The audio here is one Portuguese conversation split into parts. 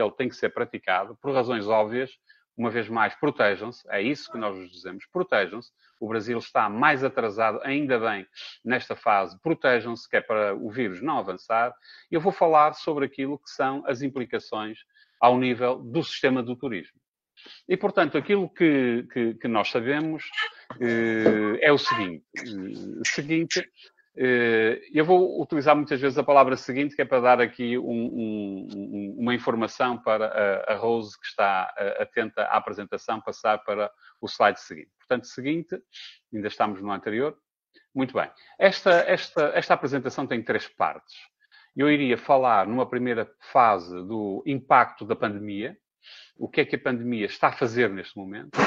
ele tem que ser praticado por razões óbvias. Uma vez mais, protejam-se, é isso que nós vos dizemos, protejam-se. O Brasil está mais atrasado, ainda bem, nesta fase, protejam-se, que é para o vírus não avançar. E eu vou falar sobre aquilo que são as implicações ao nível do sistema do turismo. E, portanto, aquilo que nós sabemos é o seguinte, eu vou utilizar muitas vezes a palavra seguinte, que é para dar aqui uma informação para a Rose, que está atenta à apresentação, passar para o slide seguinte. Portanto, seguinte, ainda estamos no anterior. Muito bem. Esta apresentação tem 3 partes. Eu iria falar, numa primeira fase, do impacto da pandemia, o que é que a pandemia está a fazer neste momento.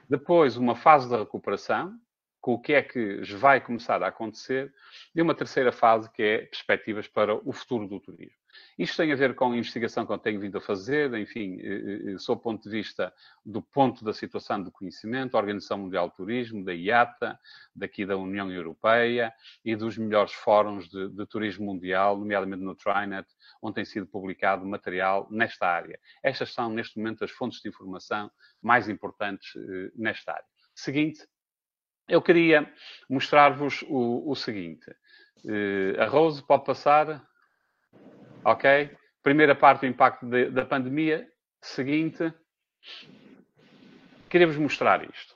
Depois, uma fase de recuperação, com o que é que vai começar a acontecer, e uma terceira fase, que é perspectivas para o futuro do turismo. Isto tem a ver com a investigação que eu tenho vindo a fazer, enfim, sob o ponto de vista do ponto da situação do conhecimento, a Organização Mundial do Turismo, da IATA, daqui da União Europeia e dos melhores fóruns de turismo mundial, nomeadamente no TriNet, onde tem sido publicado material nesta área. Estas são, neste momento, as fontes de informação mais importantes nesta área. Seguinte. Eu queria mostrar-vos o seguinte. A Rose, pode passar? Ok? Primeira parte do impacto da pandemia. Seguinte. Queria-vos mostrar isto.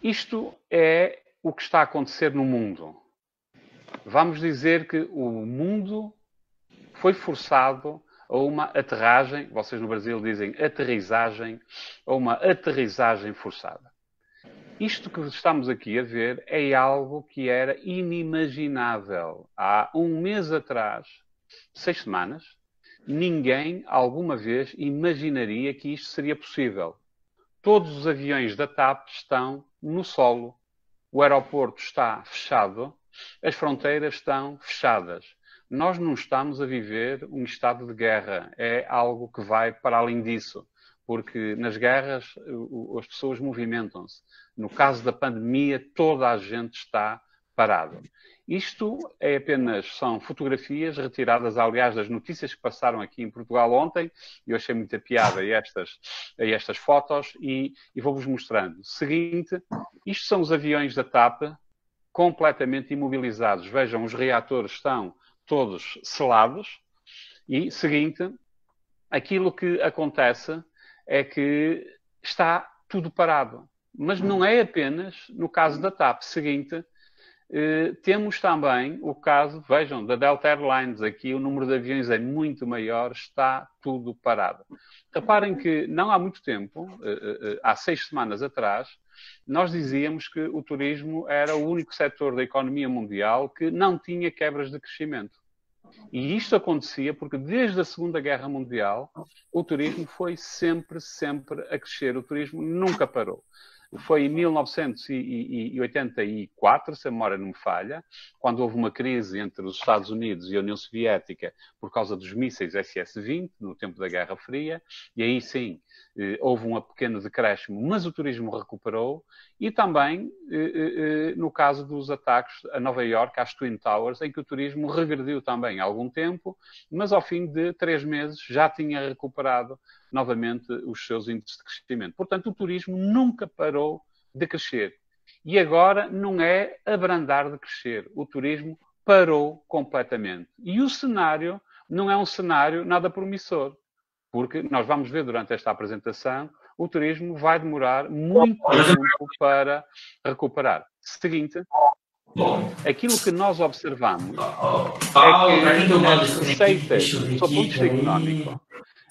Isto é o que está a acontecer no mundo. Vamos dizer que o mundo foi forçado a uma aterragem, vocês no Brasil dizem aterrissagem, a uma aterrissagem forçada. Isto que estamos aqui a ver é algo que era inimaginável. Há um mês atrás, 6 semanas, ninguém alguma vez imaginaria que isto seria possível. Todos os aviões da TAP estão no solo. O aeroporto está fechado, as fronteiras estão fechadas. Nós não estamos a viver um estado de guerra. É algo que vai para além disso. Porque nas guerras as pessoas movimentam-se. No caso da pandemia, toda a gente está parada. Isto são fotografias retiradas, aliás, das notícias que passaram aqui em Portugal ontem. Eu achei muita piada a estas fotos e vou-vos mostrando. Seguinte, isto são os aviões da TAP completamente imobilizados. Vejam, os reatores estão todos selados. E, seguinte, aquilo que acontece é que está tudo parado. Mas não é apenas no caso da TAP. Seguinte, temos também o caso, vejam, da Delta Airlines. Aqui o número de aviões é muito maior, está tudo parado. Reparem que não há muito tempo, há 6 semanas atrás, nós dizíamos que o turismo era o único setor da economia mundial que não tinha quebras de crescimento. E isto acontecia porque desde a Segunda Guerra Mundial o turismo foi sempre a crescer. O turismo nunca parou. Foi em 1984, se a memória não me falha, quando houve uma crise entre os Estados Unidos e a União Soviética por causa dos mísseis SS-20, no tempo da Guerra Fria, e aí sim houve um pequeno decréscimo, mas o turismo recuperou, e também no caso dos ataques a Nova Iorque, às Twin Towers, em que o turismo regrediu também há algum tempo, mas ao fim de 3 meses já tinha recuperado novamente os seus índices de crescimento. Portanto, o turismo nunca parou de crescer. E agora não é abrandar de crescer. O turismo parou completamente. E o cenário não é um cenário nada promissor. Porque nós vamos ver durante esta apresentação, o turismo vai demorar muito tempo para recuperar. Seguinte, aquilo que nós observamos é que as receitas, do ponto de vista económico,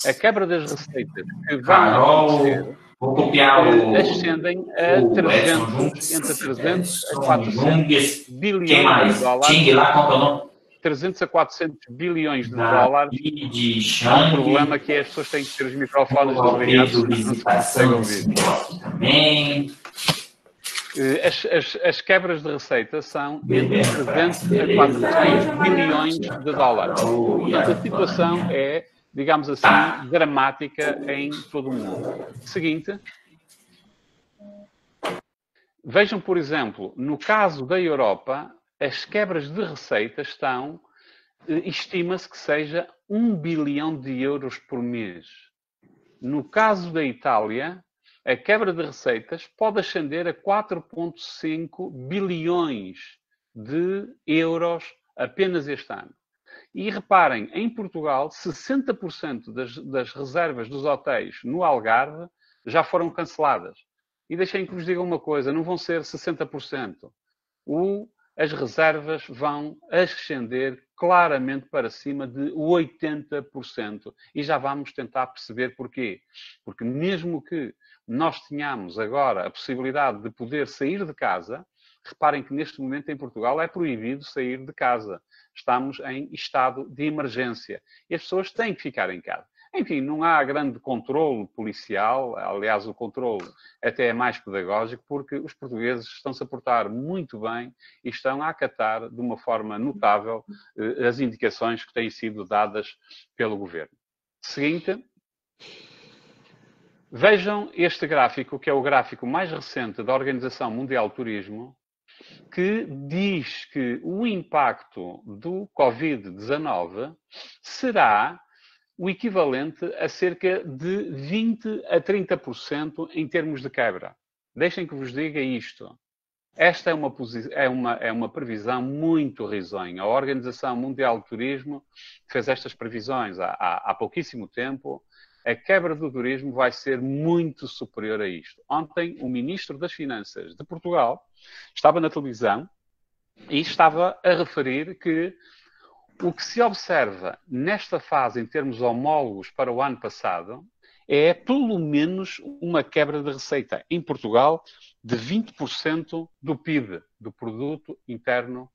a quebra das receitas que vão acontecer ascendem a entre 300 a 400 bilhões de dólares. 300 a 400 bilhões de dólares. Há um problema que é as pessoas têm que ter os microfones desligados, não se consegue ouvir. As quebras de receita são entre 300 a 400 bilhões de dólares. Portanto, a situação é, digamos assim, dramática em todo o mundo. Seguinte. Vejam, por exemplo, no caso da Europa, as quebras de receita estão estima-se que seja 1 bilhão de euros por mês. No caso da Itália, a quebra de receitas pode ascender a 4,5 bilhões de euros apenas este ano. E reparem, em Portugal, 60% das reservas dos hotéis no Algarve já foram canceladas. E deixem que vos diga uma coisa, não vão ser 60%. As reservas vão ascender claramente para cima de 80%. E já vamos tentar perceber porquê. Porque mesmo que nós tenhamos agora a possibilidade de poder sair de casa, reparem que neste momento em Portugal é proibido sair de casa. Estamos em estado de emergência. E as pessoas têm que ficar em casa. Enfim, não há grande controle policial. Aliás, o controle até é mais pedagógico, porque os portugueses estão-se a portar muito bem e estão a acatar de uma forma notável as indicações que têm sido dadas pelo governo. Seguinte. Vejam este gráfico, que é o gráfico mais recente da Organização Mundial do Turismo, que diz que o impacto do Covid-19 será o equivalente a cerca de 20 a 30% em termos de quebra. Deixem que vos diga isto. Esta é uma previsão muito risonha. A Organização Mundial do Turismo fez estas previsões há pouquíssimo tempo. A quebra do turismo vai ser muito superior a isto. Ontem, o Ministro das Finanças de Portugal estava na televisão e estava a referir que o que se observa nesta fase, em termos homólogos para o ano passado, é pelo menos uma quebra de receita em Portugal de 20% do PIB, do Produto Interno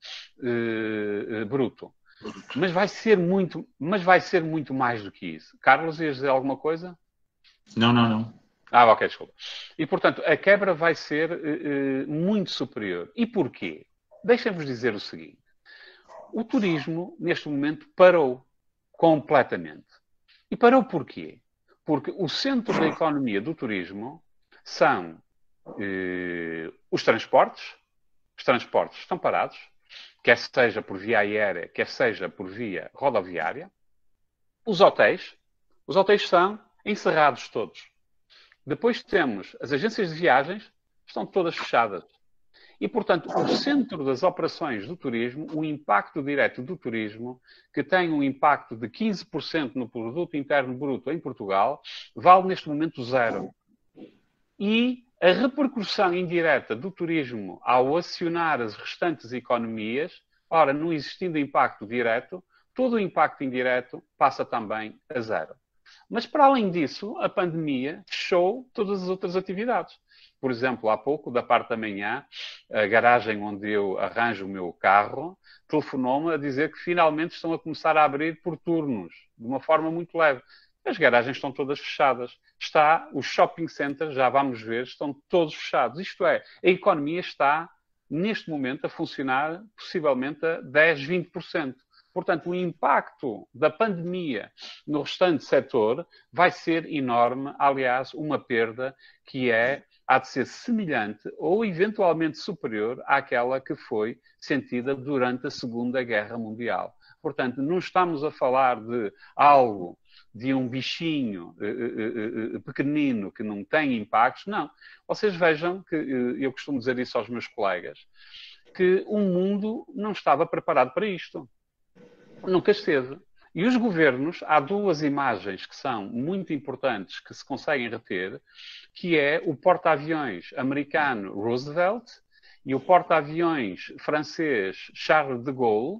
Bruto. Mas vai ser muito mais do que isso. Carlos, ias dizer alguma coisa? Não. Ok, desculpa. E, portanto, a quebra vai ser muito superior. E porquê? Deixem-vos dizer o seguinte. O turismo, neste momento, parou completamente. E parou porquê? Porque o centro da economia do turismo são os transportes. Os transportes estão parados, quer seja por via aérea, quer seja por via rodoviária. Os hotéis estão encerrados todos. Depois temos as agências de viagens, estão todas fechadas. E, portanto, o centro das operações do turismo, o impacto direto do turismo, que tem um impacto de 15% no Produto Interno Bruto em Portugal, vale neste momento zero. E a repercussão indireta do turismo ao acionar as restantes economias, ora, não existindo impacto direto, todo o impacto indireto passa também a zero. Mas, para além disso, a pandemia fechou todas as outras atividades. Por exemplo, há pouco, da parte da manhã, a garagem onde eu arranjo o meu carro telefonou-me a dizer que finalmente estão a começar a abrir por turnos, de uma forma muito leve. As garagens estão todas fechadas. Os shopping centers, já vamos ver, estão todos fechados. Isto é, a economia está, neste momento, a funcionar possivelmente a 10, 20%. Portanto, o impacto da pandemia no restante setor vai ser enorme. Aliás, uma perda que há de ser semelhante ou eventualmente superior àquela que foi sentida durante a Segunda Guerra Mundial. Portanto, não estamos a falar de um bichinho pequenino que não tem impactos. Não. Vocês vejam que, eu costumo dizer isso aos meus colegas, que o mundo não estava preparado para isto. Nunca esteve. E os governos, há duas imagens que são muito importantes, que se conseguem reter, que é o porta-aviões americano Roosevelt e o porta-aviões francês Charles de Gaulle,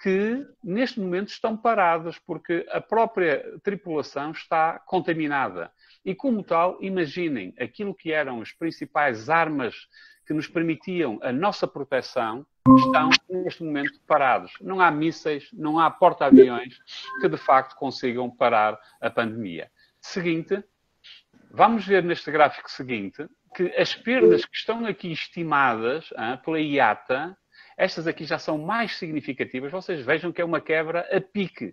que neste momento estão parados porque a própria tripulação está contaminada. E como tal, imaginem aquilo que eram as principais armas que nos permitiam a nossa proteção, estão neste momento parados. Não há mísseis, não há porta-aviões que de facto consigam parar a pandemia. Seguinte, vamos ver neste gráfico seguinte que as perdas que estão aqui estimadas pela IATA, estas aqui já são mais significativas. Vocês vejam que é uma quebra a pique,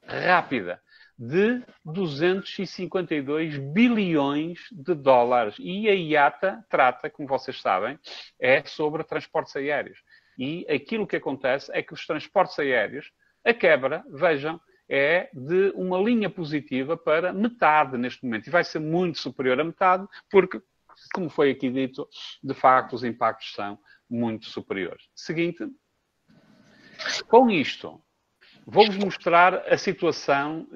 rápida, de 252 bilhões de dólares. E a IATA trata, como vocês sabem, sobre transportes aéreos. E aquilo que acontece é que os transportes aéreos A quebra, vejam, é de uma linha positiva para metade neste momento. E vai ser muito superior a metade, porque, como foi aqui dito, de facto os impactos são muito superiores. Seguinte. Com isto, vou-vos mostrar a situação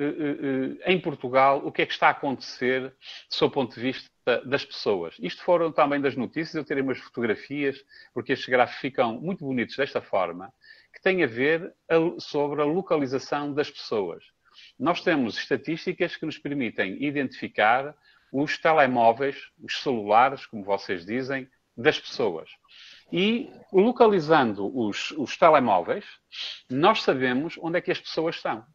em Portugal, o que é que está a acontecer do seu ponto de vista das pessoas. Isto foram também das notícias, eu terei umas fotografias, porque estes gráficos ficam muito bonitos desta forma, que têm a ver sobre a localização das pessoas. Nós temos estatísticas que nos permitem identificar os telemóveis, os celulares, como vocês dizem, das pessoas. E localizando os telemóveis, nós sabemos onde é que as pessoas estão.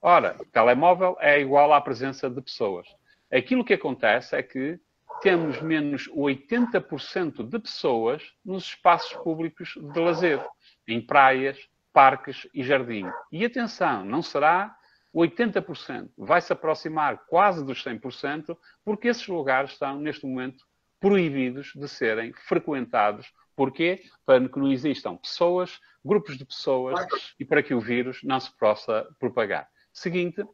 Ora, o telemóvel é igual à presença de pessoas. Aquilo que acontece é que temos menos 80% de pessoas nos espaços públicos de lazer, em praias, parques e jardim. E atenção, não será 80%, vai-se aproximar quase dos 100%, porque esses lugares estão, neste momento, proibidos de serem frequentados. Porquê? Para que não existam pessoas, grupos de pessoas e para que o vírus não se possa propagar. Seguinte,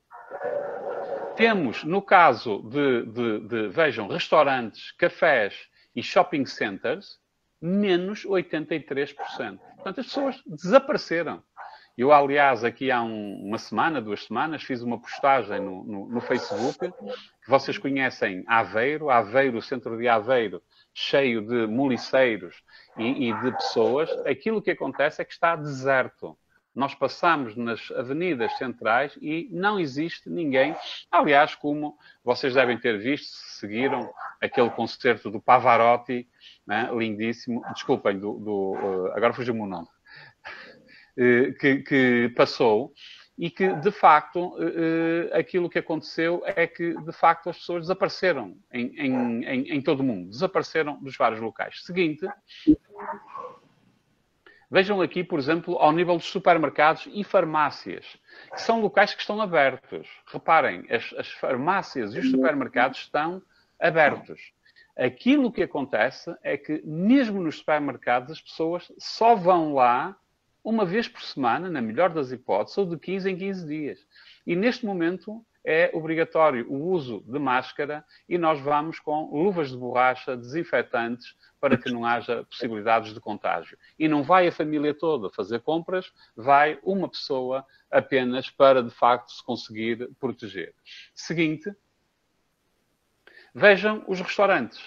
temos, no caso vejam, restaurantes, cafés e shopping centers, menos 83%. Portanto, as pessoas desapareceram. Eu, aliás, aqui há uma semana, 2 semanas, fiz uma postagem no Facebook, que vocês conhecem Aveiro, o centro de Aveiro, cheio de muliceiros e de pessoas. Aquilo que acontece é que está deserto. Nós passamos nas avenidas centrais e não existe ninguém. Aliás, como vocês devem ter visto, se seguiram aquele concerto do Pavarotti, né, lindíssimo. Desculpem, agora fugiu-me o nome. Que passou e que, de facto, aquilo que aconteceu é que, de facto, as pessoas desapareceram em todo o mundo. Desapareceram dos vários locais. Seguinte, vejam aqui, por exemplo, ao nível dos supermercados e farmácias, que são locais que estão abertos. Reparem, as farmácias e os supermercados estão abertos. Aquilo que acontece é que, mesmo nos supermercados, as pessoas só vão lá uma vez por semana, na melhor das hipóteses, ou de 15 em 15 dias. E neste momento é obrigatório o uso de máscara e nós vamos com luvas de borracha desinfetantes para que não haja possibilidades de contágio. E não vai a família toda fazer compras, vai uma pessoa apenas para, de facto, se conseguir proteger. Seguinte, vejam os restaurantes.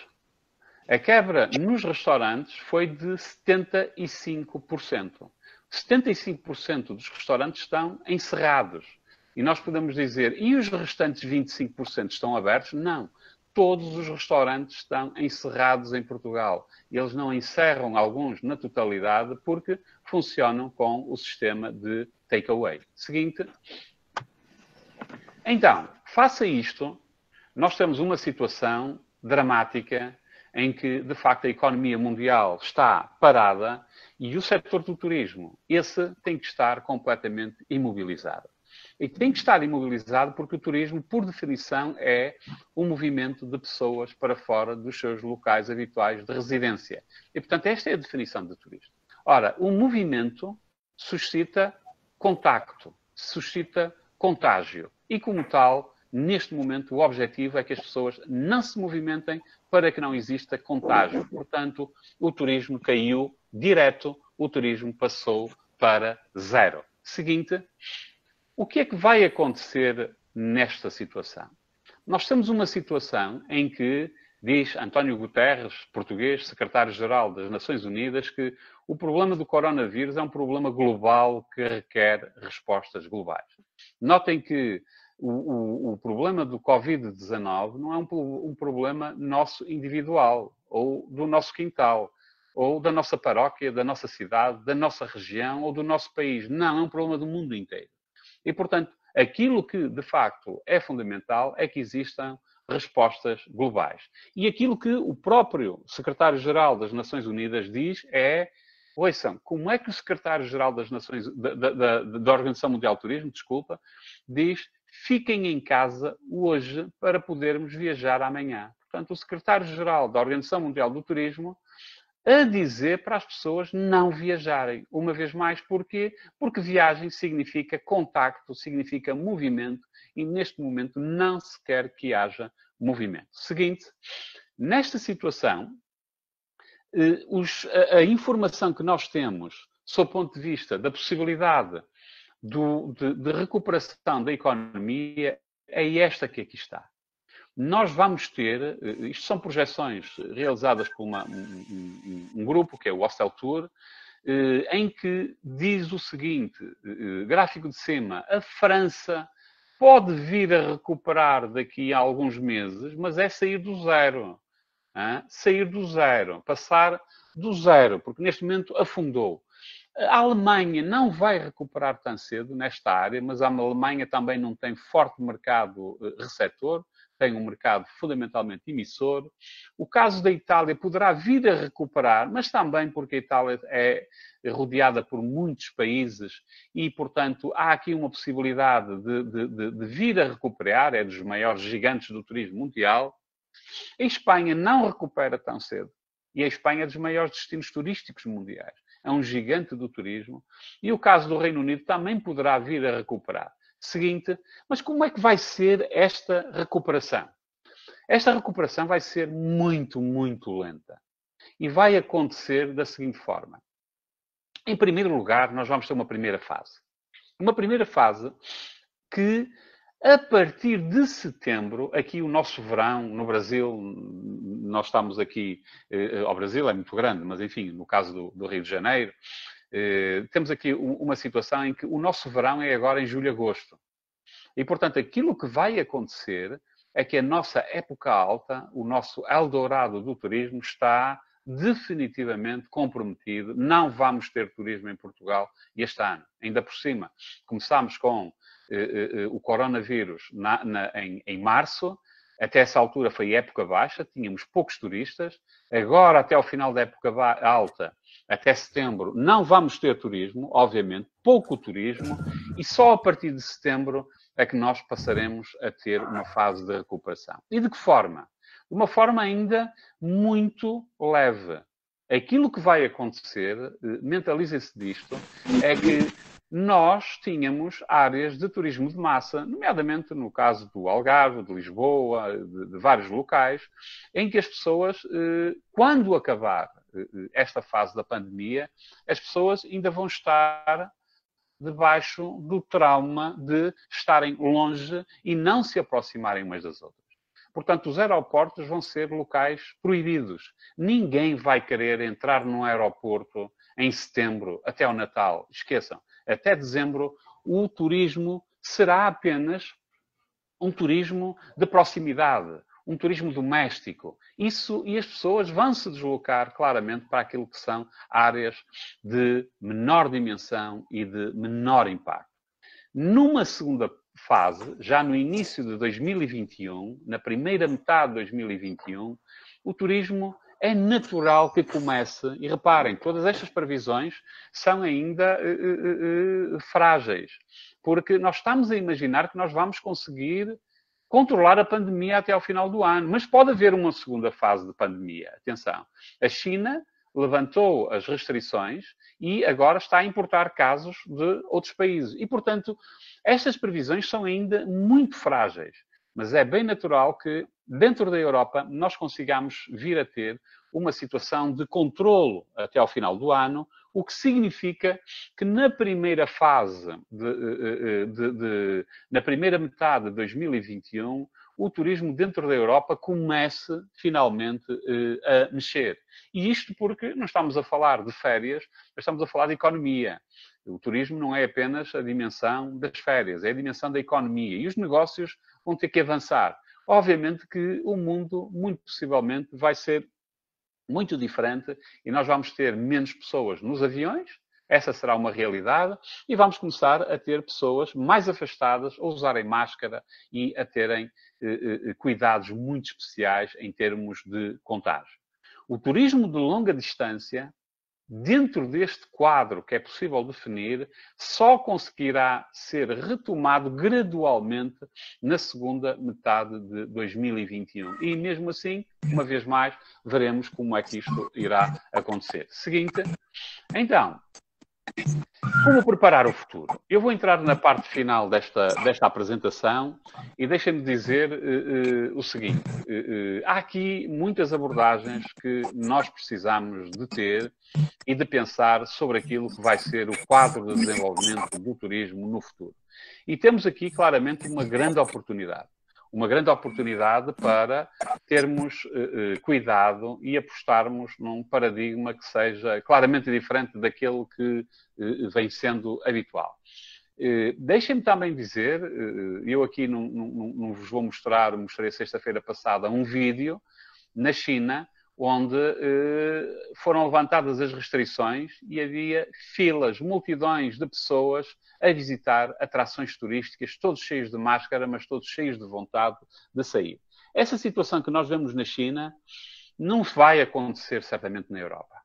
A quebra nos restaurantes foi de 75%. 75% dos restaurantes estão encerrados. E nós podemos dizer, e os restantes 25% estão abertos? Não. Todos os restaurantes estão encerrados em Portugal. Eles não encerram alguns na totalidade porque funcionam com o sistema de takeaway. Seguinte. Então, face a isto, nós temos uma situação dramática em que, de facto, a economia mundial está parada e o setor do turismo, esse tem que estar completamente imobilizado. E tem que estar imobilizado porque o turismo, por definição, é um movimento de pessoas para fora dos seus locais habituais de residência. E, portanto, esta é a definição de turismo. Ora, o movimento suscita contacto, suscita contágio. E, como tal, neste momento, o objetivo é que as pessoas não se movimentem para que não exista contágio. Portanto, o turismo caiu direto, o turismo passou para zero. Seguinte, o que é que vai acontecer nesta situação? Nós temos uma situação em que, diz António Guterres, português, secretário-geral das Nações Unidas, que o problema do coronavírus é um problema global que requer respostas globais. Notem que o problema do Covid-19 não é um problema nosso individual, ou do nosso quintal, ou da nossa paróquia, da nossa cidade, da nossa região ou do nosso país. Não, é um problema do mundo inteiro. E, portanto, aquilo que, de facto, é fundamental é que existam respostas globais. E aquilo que o próprio secretário-geral das Nações Unidas diz é, ouçam, como é que o secretário-geral das Nações, da Organização Mundial do Turismo, desculpa, diz, fiquem em casa hoje para podermos viajar amanhã. Portanto, o secretário-geral da Organização Mundial do Turismo a dizer para as pessoas não viajarem. Uma vez mais, porquê? Porque viagem significa contacto, significa movimento, e neste momento não se quer que haja movimento. Seguinte, nesta situação, a informação que nós temos, sob o ponto de vista da possibilidade de recuperação da economia, é esta que aqui está. Nós vamos ter, isto são projeções realizadas por um grupo, que é o Hostel Tour, em que diz o seguinte, gráfico de cima, a França pode vir a recuperar daqui a alguns meses, mas é sair do zero. Sair do zero, passar do zero, porque neste momento afundou. A Alemanha não vai recuperar tão cedo nesta área, mas a Alemanha também não tem forte mercado receptor, tem um mercado fundamentalmente emissor. O caso da Itália poderá vir a recuperar, mas também porque a Itália é rodeada por muitos países e, portanto, há aqui uma possibilidade de vir a recuperar, é dos maiores gigantes do turismo mundial. A Espanha não recupera tão cedo. E a Espanha é dos maiores destinos turísticos mundiais. É um gigante do turismo. E o caso do Reino Unido também poderá vir a recuperar. Seguinte, mas como é que vai ser esta recuperação? Esta recuperação vai ser muito, muito lenta. E vai acontecer da seguinte forma. Em primeiro lugar, nós vamos ter uma primeira fase. Uma primeira fase que, a partir de setembro, aqui o nosso verão, no Brasil, nós estamos aqui, ao Brasil é muito grande, mas enfim, no caso do Rio de Janeiro, temos aqui uma situação em que o nosso verão é agora em julho e agosto. E, portanto, aquilo que vai acontecer é que a nossa época alta, o nosso Eldorado do turismo, está definitivamente comprometido. Não vamos ter turismo em Portugal este ano. Ainda por cima, começámos com o coronavírus em março. Até essa altura foi época baixa, tínhamos poucos turistas. Agora, até ao final da época alta, até setembro, não vamos ter turismo, obviamente, pouco turismo, e só a partir de setembro é que nós passaremos a ter uma fase de recuperação. E de que forma? De uma forma ainda muito leve. Aquilo que vai acontecer, mentalizem-se disto, é que nós tínhamos áreas de turismo de massa, nomeadamente no caso do Algarve, de Lisboa, de vários locais, em que as pessoas, quando acabar esta fase da pandemia, as pessoas ainda vão estar debaixo do trauma de estarem longe e não se aproximarem umas das outras. Portanto, os aeroportos vão ser locais proibidos. Ninguém vai querer entrar num aeroporto em setembro até ao Natal. Esqueçam, até dezembro o turismo será apenas um turismo de proximidade, um turismo doméstico. Isso, e as pessoas vão se deslocar claramente para aquilo que são áreas de menor dimensão e de menor impacto. Numa segunda fase, já no início de 2021, na primeira metade de 2021, o turismo é natural que comece, e reparem, todas estas previsões são ainda frágeis, porque nós estamos a imaginar que nós vamos conseguir controlar a pandemia até ao final do ano, mas pode haver uma segunda fase de pandemia. Atenção, a China levantou as restrições e agora está a importar casos de outros países. E, portanto, estas previsões são ainda muito frágeis. Mas é bem natural que, dentro da Europa, nós consigamos vir a ter uma situação de controlo até ao final do ano, o que significa que na primeira fase, na primeira metade de 2021, o turismo dentro da Europa comece finalmente a mexer. E isto porque não estamos a falar de férias, mas estamos a falar de economia. O turismo não é apenas a dimensão das férias, é a dimensão da economia. E os negócios vão ter que avançar. Obviamente que o mundo, muito possivelmente, vai ser muito diferente e nós vamos ter menos pessoas nos aviões, essa será uma realidade, e vamos começar a ter pessoas mais afastadas, a usarem máscara e a terem cuidados muito especiais em termos de contágio. O turismo de longa distância dentro deste quadro que é possível definir, só conseguirá ser retomado gradualmente na segunda metade de 2021. E mesmo assim, uma vez mais, veremos como é que isto irá acontecer. Seguinte, então, como preparar o futuro? Eu vou entrar na parte final desta apresentação e deixem-me dizer o seguinte. Há aqui muitas abordagens que nós precisamos de ter e de pensar sobre aquilo que vai ser o quadro de desenvolvimento do turismo no futuro. E temos aqui, claramente, uma grande oportunidade. Uma grande oportunidade para termos cuidado e apostarmos num paradigma que seja claramente diferente daquele que vem sendo habitual. Deixem-me também dizer, eu aqui não vos vou mostrar, mostrei sexta-feira passada um vídeo na China, onde foram levantadas as restrições e havia filas, multidões de pessoas a visitar atrações turísticas, todos cheios de máscara, mas todos cheios de vontade de sair. Essa situação que nós vemos na China não vai acontecer certamente na Europa.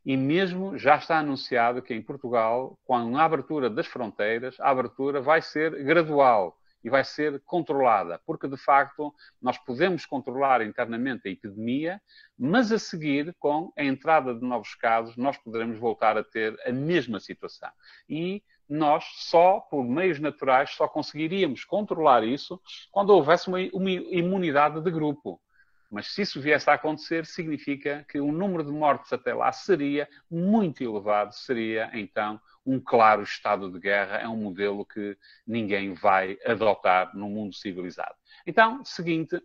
E mesmo já está anunciado que em Portugal, com a abertura das fronteiras, a abertura vai ser gradual e vai ser controlada, porque de facto nós podemos controlar internamente a epidemia, mas a seguir, com a entrada de novos casos, nós poderemos voltar a ter a mesma situação. E nós só, por meios naturais, só conseguiríamos controlar isso quando houvesse uma imunidade de grupo. Mas se isso viesse a acontecer, significa que o número de mortes até lá seria muito elevado, seria então um claro estado de guerra, é um modelo que ninguém vai adotar num mundo civilizado. Então, seguinte,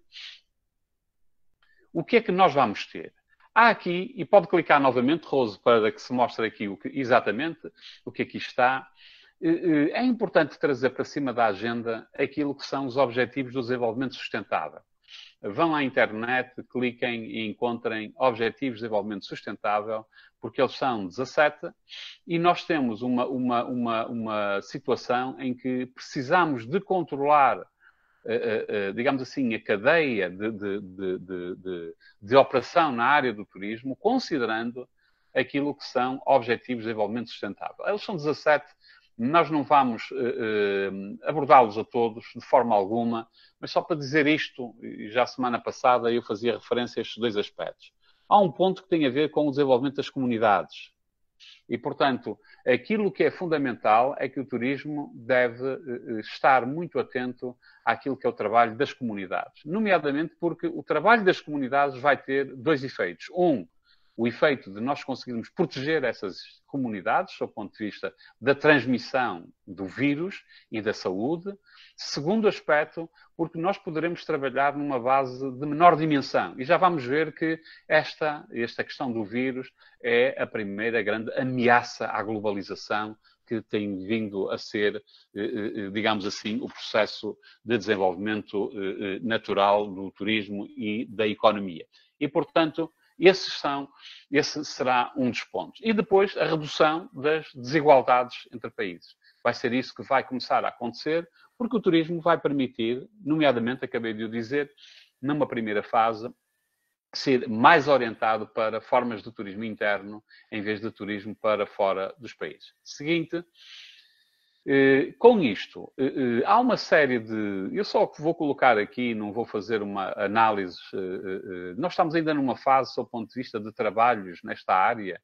o que é que nós vamos ter? Há aqui, e pode clicar novamente, Rose, para que se mostre aqui exatamente o que aqui está. É importante trazer para cima da agenda aquilo que são os Objetivos do Desenvolvimento Sustentável. Vão à internet, cliquem e encontrem Objetivos de Desenvolvimento Sustentável, porque eles são 17 e nós temos uma situação em que precisamos de controlar, digamos assim, a cadeia de operação na área do turismo, considerando aquilo que são Objetivos de Desenvolvimento Sustentável. Eles são 17. Nós não vamos abordá-los a todos, de forma alguma, mas só para dizer isto, já semana passada eu fazia referência a estes dois aspectos. Há um ponto que tem a ver com o desenvolvimento das comunidades. E, portanto, aquilo que é fundamental é que o turismo deve estar muito atento àquilo que é o trabalho das comunidades. Nomeadamente porque o trabalho das comunidades vai ter dois efeitos. O efeito de nós conseguirmos proteger essas comunidades, do ponto de vista da transmissão do vírus e da saúde. Segundo aspecto, porque nós poderemos trabalhar numa base de menor dimensão. E já vamos ver que esta questão do vírus é a primeira grande ameaça à globalização que tem vindo a ser, digamos assim, o processo de desenvolvimento natural do turismo e da economia. E, portanto, esse será um dos pontos. E depois a redução das desigualdades entre países. Vai ser isso que vai começar a acontecer, porque o turismo vai permitir, nomeadamente, acabei de o dizer, numa primeira fase, ser mais orientado para formas de turismo interno, em vez de turismo para fora dos países. Seguinte. Com isto, há uma série de... Eu só vou colocar aqui, não vou fazer uma análise. Nós estamos ainda numa fase, sob o ponto de vista de trabalhos nesta área,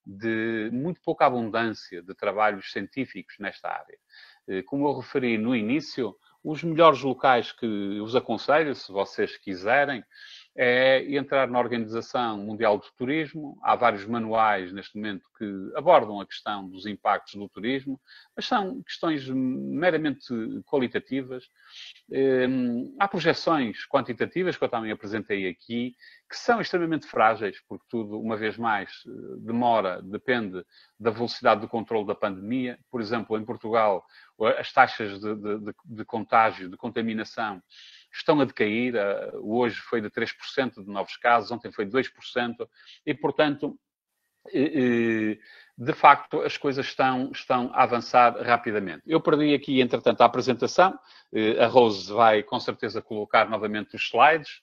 de muito pouca abundância de trabalhos científicos nesta área. Como eu referi no início, os melhores locais que eu vos aconselho, se vocês quiserem, é entrar na Organização Mundial do Turismo. Há vários manuais neste momento que abordam a questão dos impactos do turismo, mas são questões meramente qualitativas. Há projeções quantitativas, que eu também apresentei aqui, que são extremamente frágeis, porque tudo, uma vez mais, depende da velocidade do controle da pandemia. Por exemplo, em Portugal, as taxas de contágio, de contaminação, estão a decair. Hoje foi de 3% de novos casos, ontem foi de 2%, e, portanto, de facto, as coisas estão a avançar rapidamente. Eu perdi aqui, entretanto, a apresentação. A Rose vai, com certeza, colocar novamente os slides.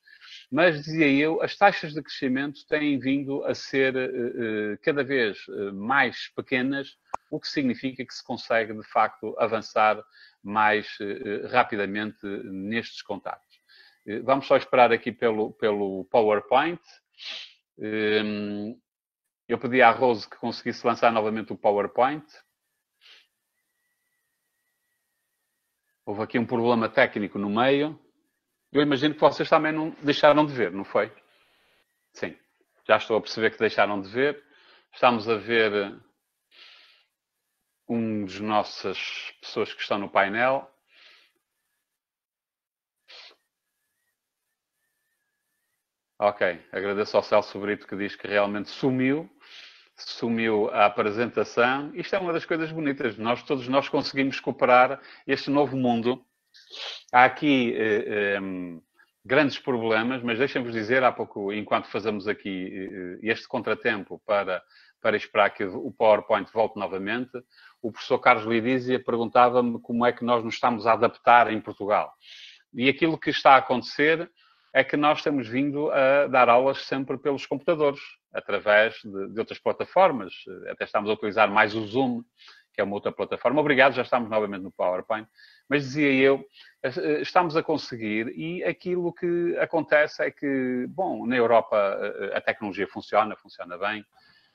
Mas, dizia eu, as taxas de crescimento têm vindo a ser cada vez mais pequenas, o que significa que se consegue, de facto, avançar mais rapidamente nestes contactos. Vamos só esperar aqui pelo PowerPoint. Eu pedi à Rose que conseguisse lançar novamente o PowerPoint. Houve aqui um problema técnico no meio. Eu imagino que vocês também não deixaram de ver, não foi? Sim. Já estou a perceber que deixaram de ver. Estamos a ver um dos nossas pessoas que estão no painel. Ok. Agradeço ao Celso Brito que diz que realmente sumiu a apresentação. Isto é uma das coisas bonitas. Todos nós conseguimos cooperar este novo mundo. Há aqui grandes problemas, mas deixem-vos dizer, há pouco, enquanto fazemos aqui este contratempo para esperar que o PowerPoint volte novamente, o professor Carlos Lidízia perguntava-me como é que nós nos estamos a adaptar em Portugal. E aquilo que está a acontecer é que nós temos vindo a dar aulas sempre pelos computadores, através de outras plataformas. Até estamos a utilizar mais o Zoom, que é uma outra plataforma. Obrigado, já estamos novamente no PowerPoint. Mas dizia eu, estamos a conseguir e aquilo que acontece é que, bom, na Europa a tecnologia funciona bem.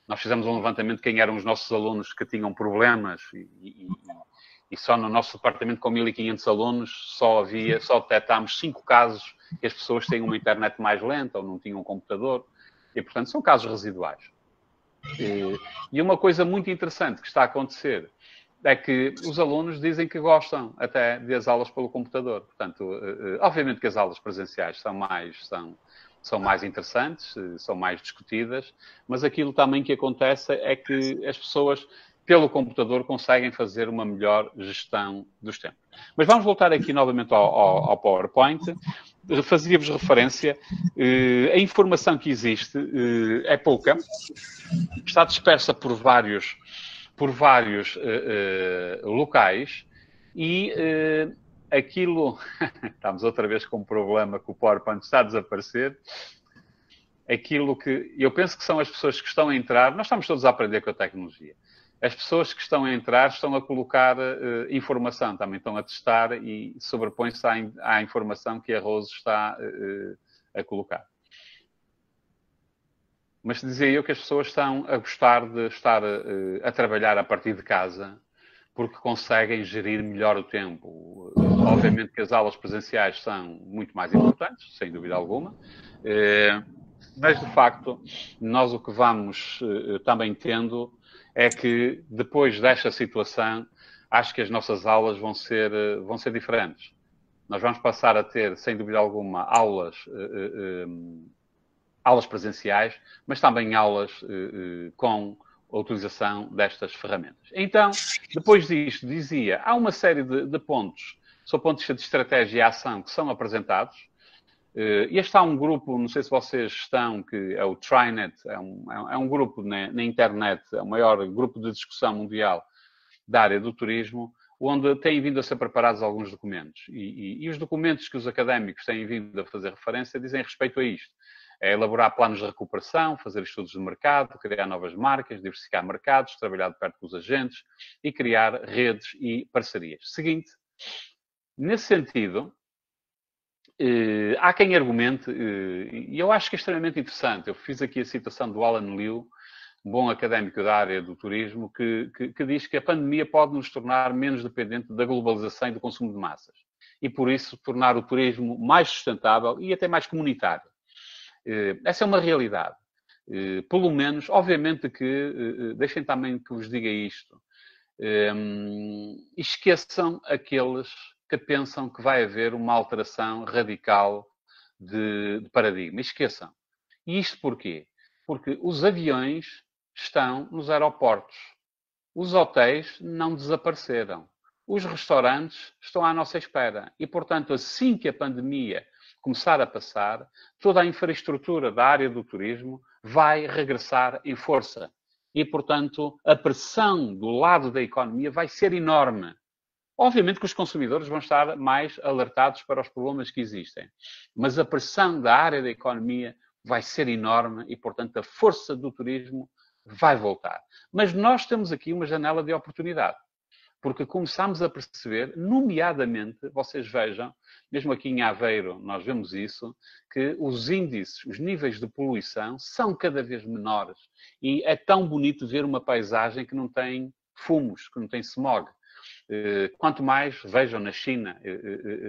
Nós fizemos um levantamento de quem eram os nossos alunos que tinham problemas e só no nosso departamento com 1.500 alunos só detectámos 5 casos que as pessoas têm uma internet mais lenta ou não tinham um computador. E, portanto, são casos residuais. E uma coisa muito interessante que está a acontecer é que os alunos dizem que gostam até das aulas pelo computador. Portanto, obviamente que as aulas presenciais são mais interessantes, são mais discutidas, mas aquilo também que acontece é que as pessoas, pelo computador, conseguem fazer uma melhor gestão dos tempos. Mas vamos voltar aqui novamente ao PowerPoint. Fazia-vos referência, a informação que existe é pouca, está dispersa por vários locais e aquilo... Estamos outra vez com um problema que o PowerPoint está a desaparecer. Aquilo que eu penso que são as pessoas que estão a entrar... Nós estamos todos a aprender com a tecnologia. As pessoas que estão a entrar estão a colocar informação, também estão a testar e sobrepõe-se à informação que a Rose está a colocar. Mas dizia eu que as pessoas estão a gostar de estar a trabalhar a partir de casa porque conseguem gerir melhor o tempo. Obviamente que as aulas presenciais são muito mais importantes, sem dúvida alguma, mas de facto nós o que vamos também tendo é que depois desta situação acho que as nossas aulas vão ser diferentes. Nós vamos passar a ter, sem dúvida alguma, aulas presenciais, mas também aulas com a utilização destas ferramentas. Então, depois disto, dizia, há uma série de pontos, sob o ponto de vista de estratégia e ação, que são apresentados. Este há um grupo, não sei se vocês estão, que é o TriNet, é um grupo na internet, é o maior grupo de discussão mundial da área do turismo, onde têm vindo a ser preparados alguns documentos. E os documentos que os académicos têm vindo a fazer referência dizem respeito a isto. É elaborar planos de recuperação, fazer estudos de mercado, criar novas marcas, diversificar mercados, trabalhar de perto com os agentes e criar redes e parcerias. Seguinte, nesse sentido, há quem argumente, e eu acho que é extremamente interessante, eu fiz aqui a citação do Alan Liu, um bom académico da área do turismo, que diz que a pandemia pode nos tornar menos dependente da globalização e do consumo de massas. E, por isso, tornar o turismo mais sustentável e até mais comunitário. Essa é uma realidade. Pelo menos, obviamente que, deixem também que vos diga isto, esqueçam aqueles que pensam que vai haver uma alteração radical de paradigma. Esqueçam. E isto porquê? Porque os aviões estão nos aeroportos. Os hotéis não desapareceram. Os restaurantes estão à nossa espera. E, portanto, assim que a pandemia começar a passar, toda a infraestrutura da área do turismo vai regressar em força. E, portanto, a pressão do lado da economia vai ser enorme. Obviamente que os consumidores vão estar mais alertados para os problemas que existem, mas a pressão da área da economia vai ser enorme e, portanto, a força do turismo vai voltar. Mas nós temos aqui uma janela de oportunidade, porque começamos a perceber, nomeadamente, vocês vejam, mesmo aqui em Aveiro nós vemos isso, que os índices, os níveis de poluição são cada vez menores. E é tão bonito ver uma paisagem que não tem fumos, que não tem smog. Quanto mais, vejam na China,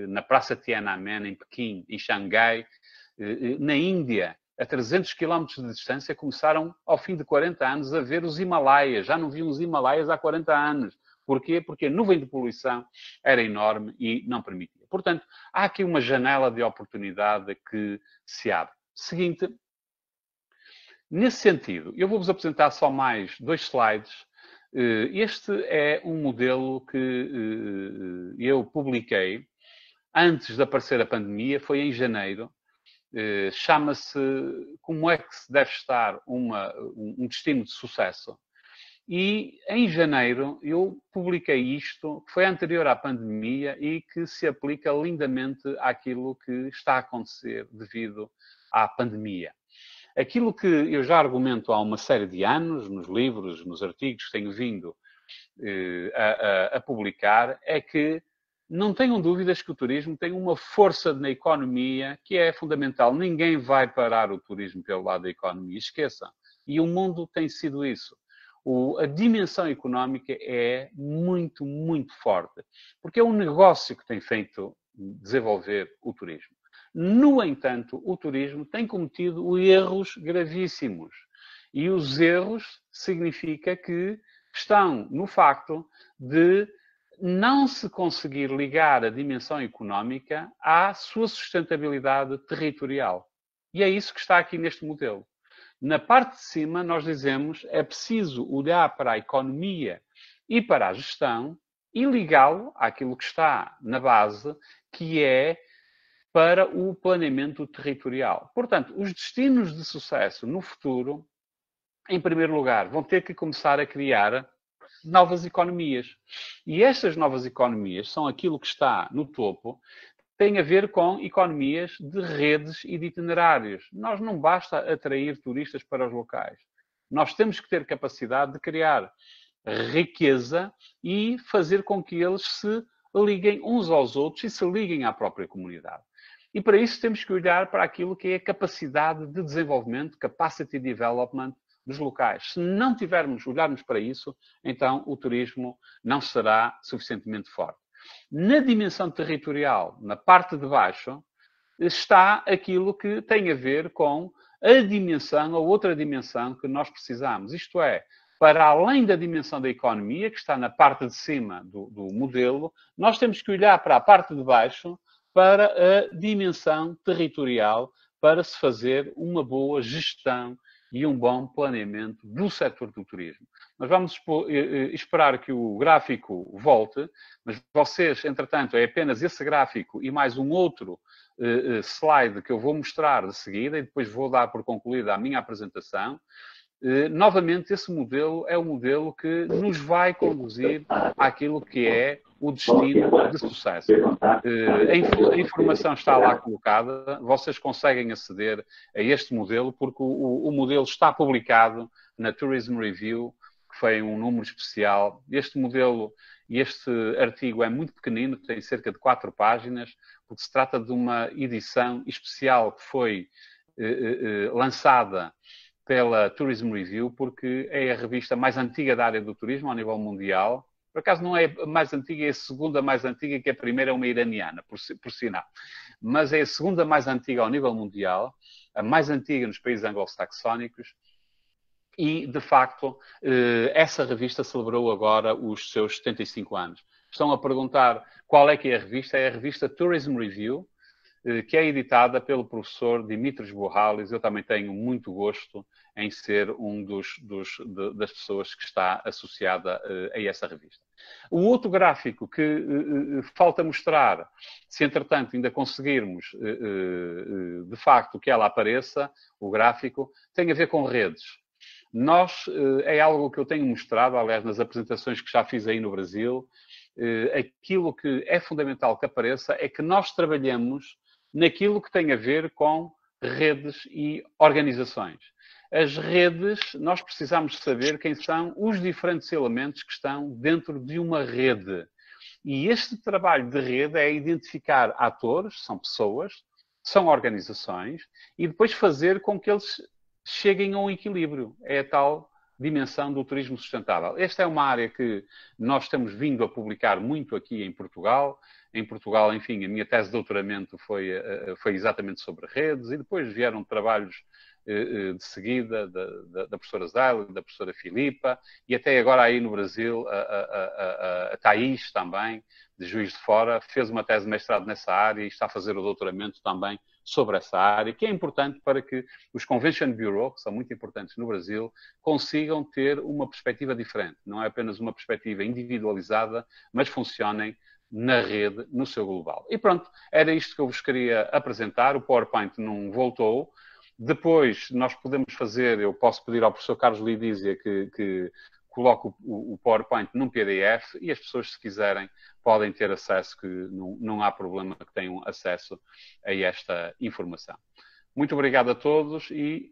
na Praça Tiananmen, em Pequim, em Xangai, na Índia, a 300 quilómetros de distância, começaram, ao fim de 40 anos, a ver os Himalaias. Já não viam os Himalaias há 40 anos. Porquê? Porque a nuvem de poluição era enorme e não permitia. Portanto, há aqui uma janela de oportunidade que se abre. Seguinte, nesse sentido, eu vou-vos apresentar só mais 2 slides. Este é um modelo que eu publiquei antes de aparecer a pandemia, foi em janeiro. Chama-se Como é que se deve estar um destino de sucesso. E em janeiro eu publiquei isto, que foi anterior à pandemia e que se aplica lindamente àquilo que está a acontecer devido à pandemia. Aquilo que eu já argumento há uma série de anos, nos livros, nos artigos que tenho vindo a publicar, é que não tenham dúvidas que o turismo tem uma força na economia que é fundamental. Ninguém vai parar o turismo pelo lado da economia, esqueçam. E o mundo tem sido isso. A dimensão económica é muito, muito forte, porque é um negócio que tem feito desenvolver o turismo. No entanto, o turismo tem cometido erros gravíssimos. E os erros significa que estão no facto de não se conseguir ligar a dimensão económica à sua sustentabilidade territorial. E é isso que está aqui neste modelo. Na parte de cima, nós dizemos é preciso olhar para a economia e para a gestão e ligá-lo àquilo que está na base, que é para o planeamento territorial. Portanto, os destinos de sucesso no futuro, em primeiro lugar, vão ter que começar a criar novas economias. E estas novas economias são aquilo que está no topo, tem a ver com economias de redes e de itinerários. Nós não basta atrair turistas para os locais. Nós temos que ter capacidade de criar riqueza e fazer com que eles se liguem uns aos outros e se liguem à própria comunidade. E para isso temos que olhar para aquilo que é a capacidade de desenvolvimento, capacity development dos locais. Se não olharmos para isso, então o turismo não será suficientemente forte. Na dimensão territorial, na parte de baixo, está aquilo que tem a ver com a dimensão, ou outra dimensão que nós precisamos. Isto é, para além da dimensão da economia, que está na parte de cima do modelo, nós temos que olhar para a parte de baixo, para a dimensão territorial, para se fazer uma boa gestão e um bom planeamento do setor do turismo. Nós vamos esperar que o gráfico volte, mas vocês, entretanto, é apenas esse gráfico e mais um outro slide que eu vou mostrar de seguida e depois vou dar por concluída a minha apresentação. Novamente, esse modelo é o modelo que nos vai conduzir àquilo que é o destino de sucesso. A informação está lá colocada, vocês conseguem aceder a este modelo, porque o modelo está publicado na Tourism Review, que foi um número especial. Este modelo e este artigo é muito pequenino, tem cerca de 4 páginas, porque se trata de uma edição especial que foi lançada pela Tourism Review, porque é a revista mais antiga da área do turismo ao nível mundial. Por acaso não é a mais antiga, é a segunda mais antiga, que a primeira é uma iraniana, por sinal. Mas é a segunda mais antiga ao nível mundial, a mais antiga nos países anglo-saxónicos. E, de facto, essa revista celebrou agora os seus 75 anos. Estão a perguntar qual é que é a revista? É a revista Tourism Review, que é editada pelo professor Dimitris Buhalis. Eu também tenho muito gosto em ser um das pessoas que está associada a essa revista. O outro gráfico que falta mostrar, se entretanto ainda conseguirmos de facto que ela apareça, o gráfico, tem a ver com redes. É algo que eu tenho mostrado, aliás, nas apresentações que já fiz aí no Brasil, aquilo que é fundamental que apareça é que nós trabalhemos naquilo que tem a ver com redes e organizações. As redes, nós precisamos saber quem são os diferentes elementos que estão dentro de uma rede. E este trabalho de rede é identificar atores, são pessoas, são organizações, e depois fazer com que eles cheguem a um equilíbrio. É a tal dimensão do turismo sustentável. Esta é uma área que nós temos vindo a publicar muito aqui em Portugal. Em Portugal, enfim, a minha tese de doutoramento foi exatamente sobre redes, e depois vieram trabalhos de seguida da professora Zélia, da professora Filipa, e até agora aí no Brasil a Thaís também, de Juiz de Fora, fez uma tese de mestrado nessa área e está a fazer o doutoramento também sobre essa área, que é importante para que os Convention Bureau, que são muito importantes no Brasil, consigam ter uma perspectiva diferente. Não é apenas uma perspectiva individualizada, mas funcionem na rede, no seu global. E pronto, era isto que eu vos queria apresentar. O PowerPoint não voltou. Depois nós podemos fazer, eu posso pedir ao professor Carlos Lidízia que coloque o PowerPoint num PDF e as pessoas, se quiserem, podem ter acesso, que não há problema que tenham acesso a esta informação. Muito obrigado a todos e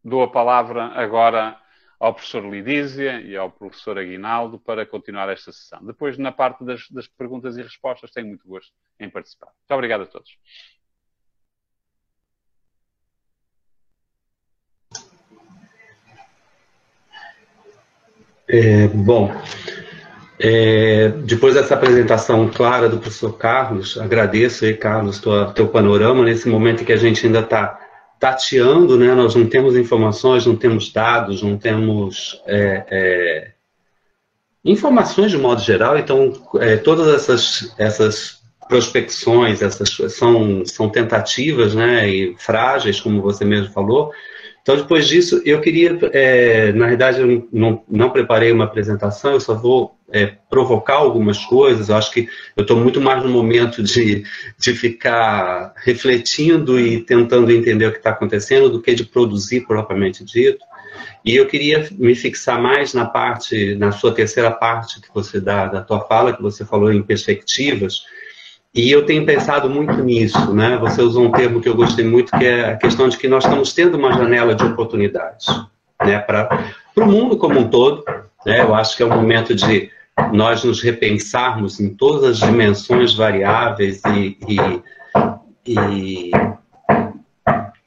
dou a palavra agora ao professor Lidízia e ao professor Aguinaldo para continuar esta sessão. Depois, na parte das perguntas e respostas, tenho muito gosto em participar. Muito obrigado a todos. Depois dessa apresentação clara do professor Carlos, agradeço aí, Carlos, teu panorama nesse momento em que a gente ainda está tateando, né? Nós não temos informações, não temos dados, não temos informações de modo geral, então todas essas prospecções, são tentativas, né, e frágeis, como você mesmo falou. Então, depois disso, eu queria, na verdade, eu não preparei uma apresentação, eu só vou provocar algumas coisas. Eu acho que eu estou muito mais no momento de ficar refletindo e tentando entender o que está acontecendo do que de produzir propriamente dito. E eu queria me fixar mais na sua terceira parte que você dá da tua fala, que você falou em perspectivas. E eu tenho pensado muito nisso, né? Você usou um termo que eu gostei muito, que é a questão de que nós estamos tendo uma janela de oportunidades, né? Para o mundo como um todo, né? Eu acho que é o momento de nós nos repensarmos em todas as dimensões variáveis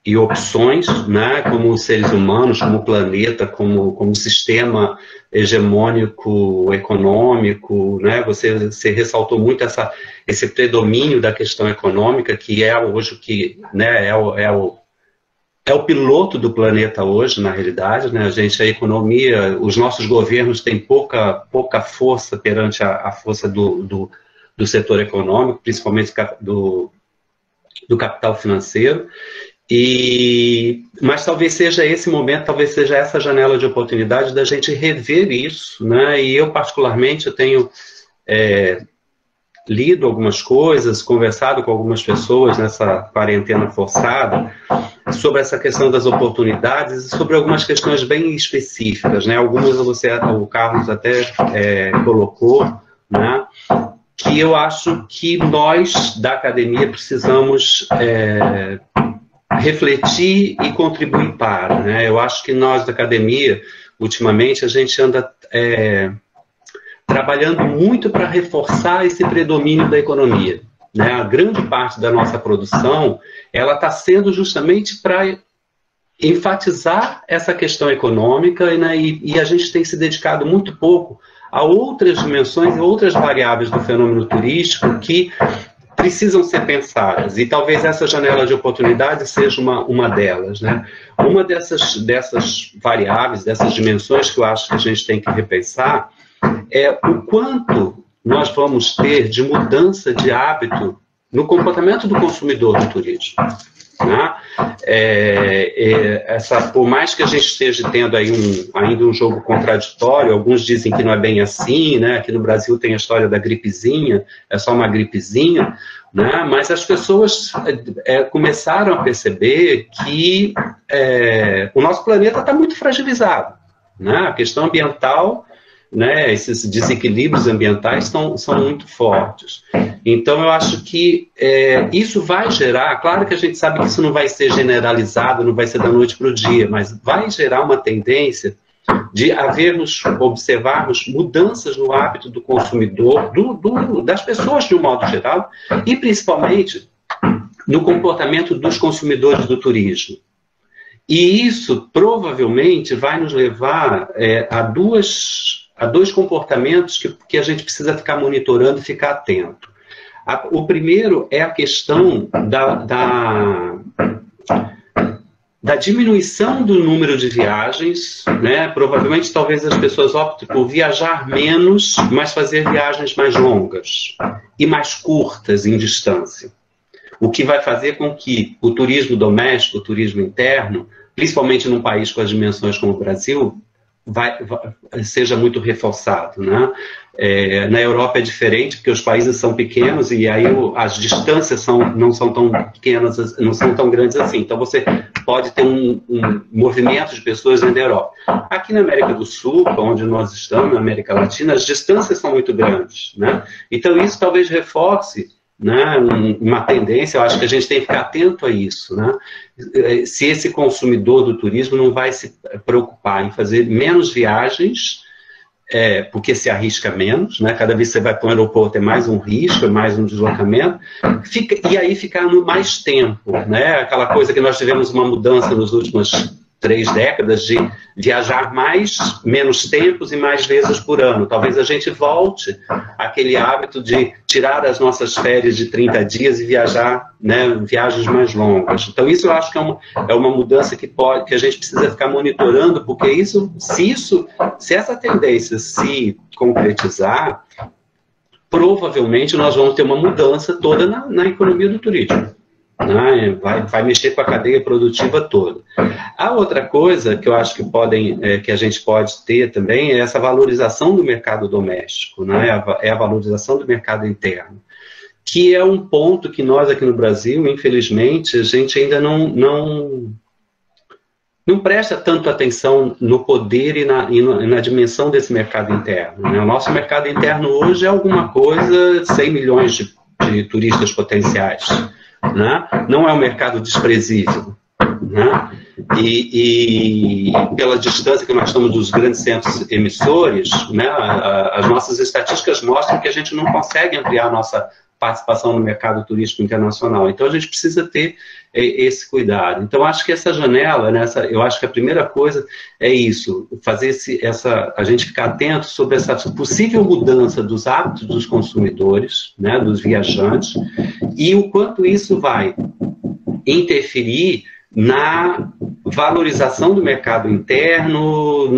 e opções, né? Como seres humanos, como planeta, como sistema hegemônico econômico, né? Você ressaltou muito esse predomínio da questão econômica, que é hoje o que, né, é o piloto do planeta hoje, na realidade, né? A economia, os nossos governos têm pouca força perante a força do setor econômico, principalmente do capital financeiro. Mas talvez seja esse momento, talvez seja essa janela de oportunidade da gente rever isso, né? E eu, particularmente, eu tenho lido algumas coisas, conversado com algumas pessoas nessa quarentena forçada sobre essa questão das oportunidades e sobre algumas questões bem específicas, né? Algumas o Carlos até colocou, né? Que eu acho que nós, da academia, precisamos refletir e contribuir para, né? Eu acho que nós da academia, ultimamente, a gente anda trabalhando muito para reforçar esse predomínio da economia, né? A grande parte da nossa produção, ela está sendo justamente para enfatizar essa questão econômica, né? E a gente tem se dedicado muito pouco a outras dimensões e outras variáveis do fenômeno turístico que precisam ser pensadas, e talvez essa janela de oportunidade seja uma delas, né? Uma dessas variáveis, dessas dimensões que eu acho que a gente tem que repensar é o quanto nós vamos ter de mudança de hábito no comportamento do consumidor do turismo, né? Por mais que a gente esteja tendo aí ainda um jogo contraditório, alguns dizem que não é bem assim, né? Aqui no Brasil tem a história da gripezinha, é só uma gripezinha, né? Mas as pessoas começaram a perceber que o nosso planeta está muito fragilizado, né? A questão ambiental, né, esses desequilíbrios ambientais são muito fortes. Então, eu acho que isso vai gerar, claro que a gente sabe que isso não vai ser generalizado, não vai ser da noite para o dia, mas vai gerar uma tendência de observarmos mudanças no hábito do consumidor, das pessoas de um modo geral, e principalmente no comportamento dos consumidores do turismo. E isso provavelmente vai nos levar a dois comportamentos que a gente precisa ficar monitorando e ficar atento. O primeiro é a questão da diminuição do número de viagens, né? Provavelmente, talvez as pessoas optem por viajar menos, mas fazer viagens mais longas e mais curtas em distância. O que vai fazer com que o turismo doméstico, o turismo interno, principalmente num país com as dimensões como o Brasil, seja muito reforçado, né? Na Europa é diferente, porque os países são pequenos e aí as distâncias não são tão pequenas, não são tão grandes assim. Então você pode ter um movimento de pessoas dentro da Europa. Aqui na América do Sul, onde nós estamos, na América Latina, as distâncias são muito grandes, né? Então isso talvez reforce, né, uma tendência. Eu acho que a gente tem que ficar atento a isso, né? Se esse consumidor do turismo não vai se preocupar em fazer menos viagens, porque se arrisca menos, né? Cada vez que você vai para o aeroporto é mais um risco, é mais um deslocamento, e aí ficar mais tempo, né? Aquela coisa que nós tivemos uma mudança nos últimos 3 décadas de viajar menos tempos e mais vezes por ano. Talvez a gente volte àquele hábito de tirar as nossas férias de 30 dias e viajar, né, viagens mais longas. Então isso eu acho que é uma mudança que a gente precisa ficar monitorando, porque se essa tendência se concretizar, provavelmente nós vamos ter uma mudança toda na economia do turismo. Vai mexer com a cadeia produtiva toda. A outra coisa que eu acho que a gente pode ter também é essa valorização do mercado doméstico, né? É a valorização do mercado interno, que é um ponto que nós aqui no Brasil, infelizmente, a gente ainda não presta tanto atenção no poder e na dimensão desse mercado interno, né? O nosso mercado interno hoje é alguma coisa, 100 milhões de turistas potenciais. Né? Não é um mercado desprezível, né? E pela distância que nós estamos dos grandes centros emissores, né, as nossas estatísticas mostram que a gente não consegue ampliar a nossa participação no mercado turístico internacional. Então a gente precisa ter esse cuidado. Então acho que essa janela, eu acho que a primeira coisa é isso, a gente ficar atento sobre essa possível mudança dos hábitos dos consumidores, né, dos viajantes, e o quanto isso vai interferir na valorização do mercado interno,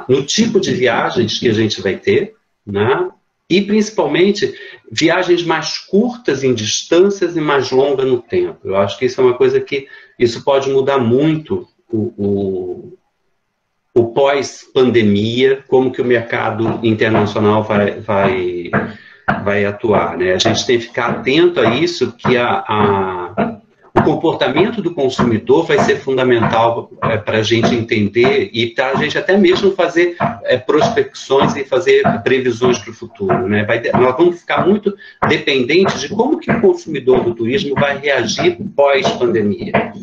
no tipo de viagens que a gente vai ter, né? E, principalmente, viagens mais curtas em distâncias e mais longas no tempo. Eu acho que isso é uma coisa que isso pode mudar muito o pós-pandemia, como que o mercado internacional vai atuar, né? A gente tem que ficar atento a isso, que o comportamento do consumidor vai ser fundamental para a gente entender e para a gente até mesmo fazer prospecções e fazer previsões para o futuro, né? Nós vamos ficar muito dependentes de como que o consumidor do turismo vai reagir pós-pandemia,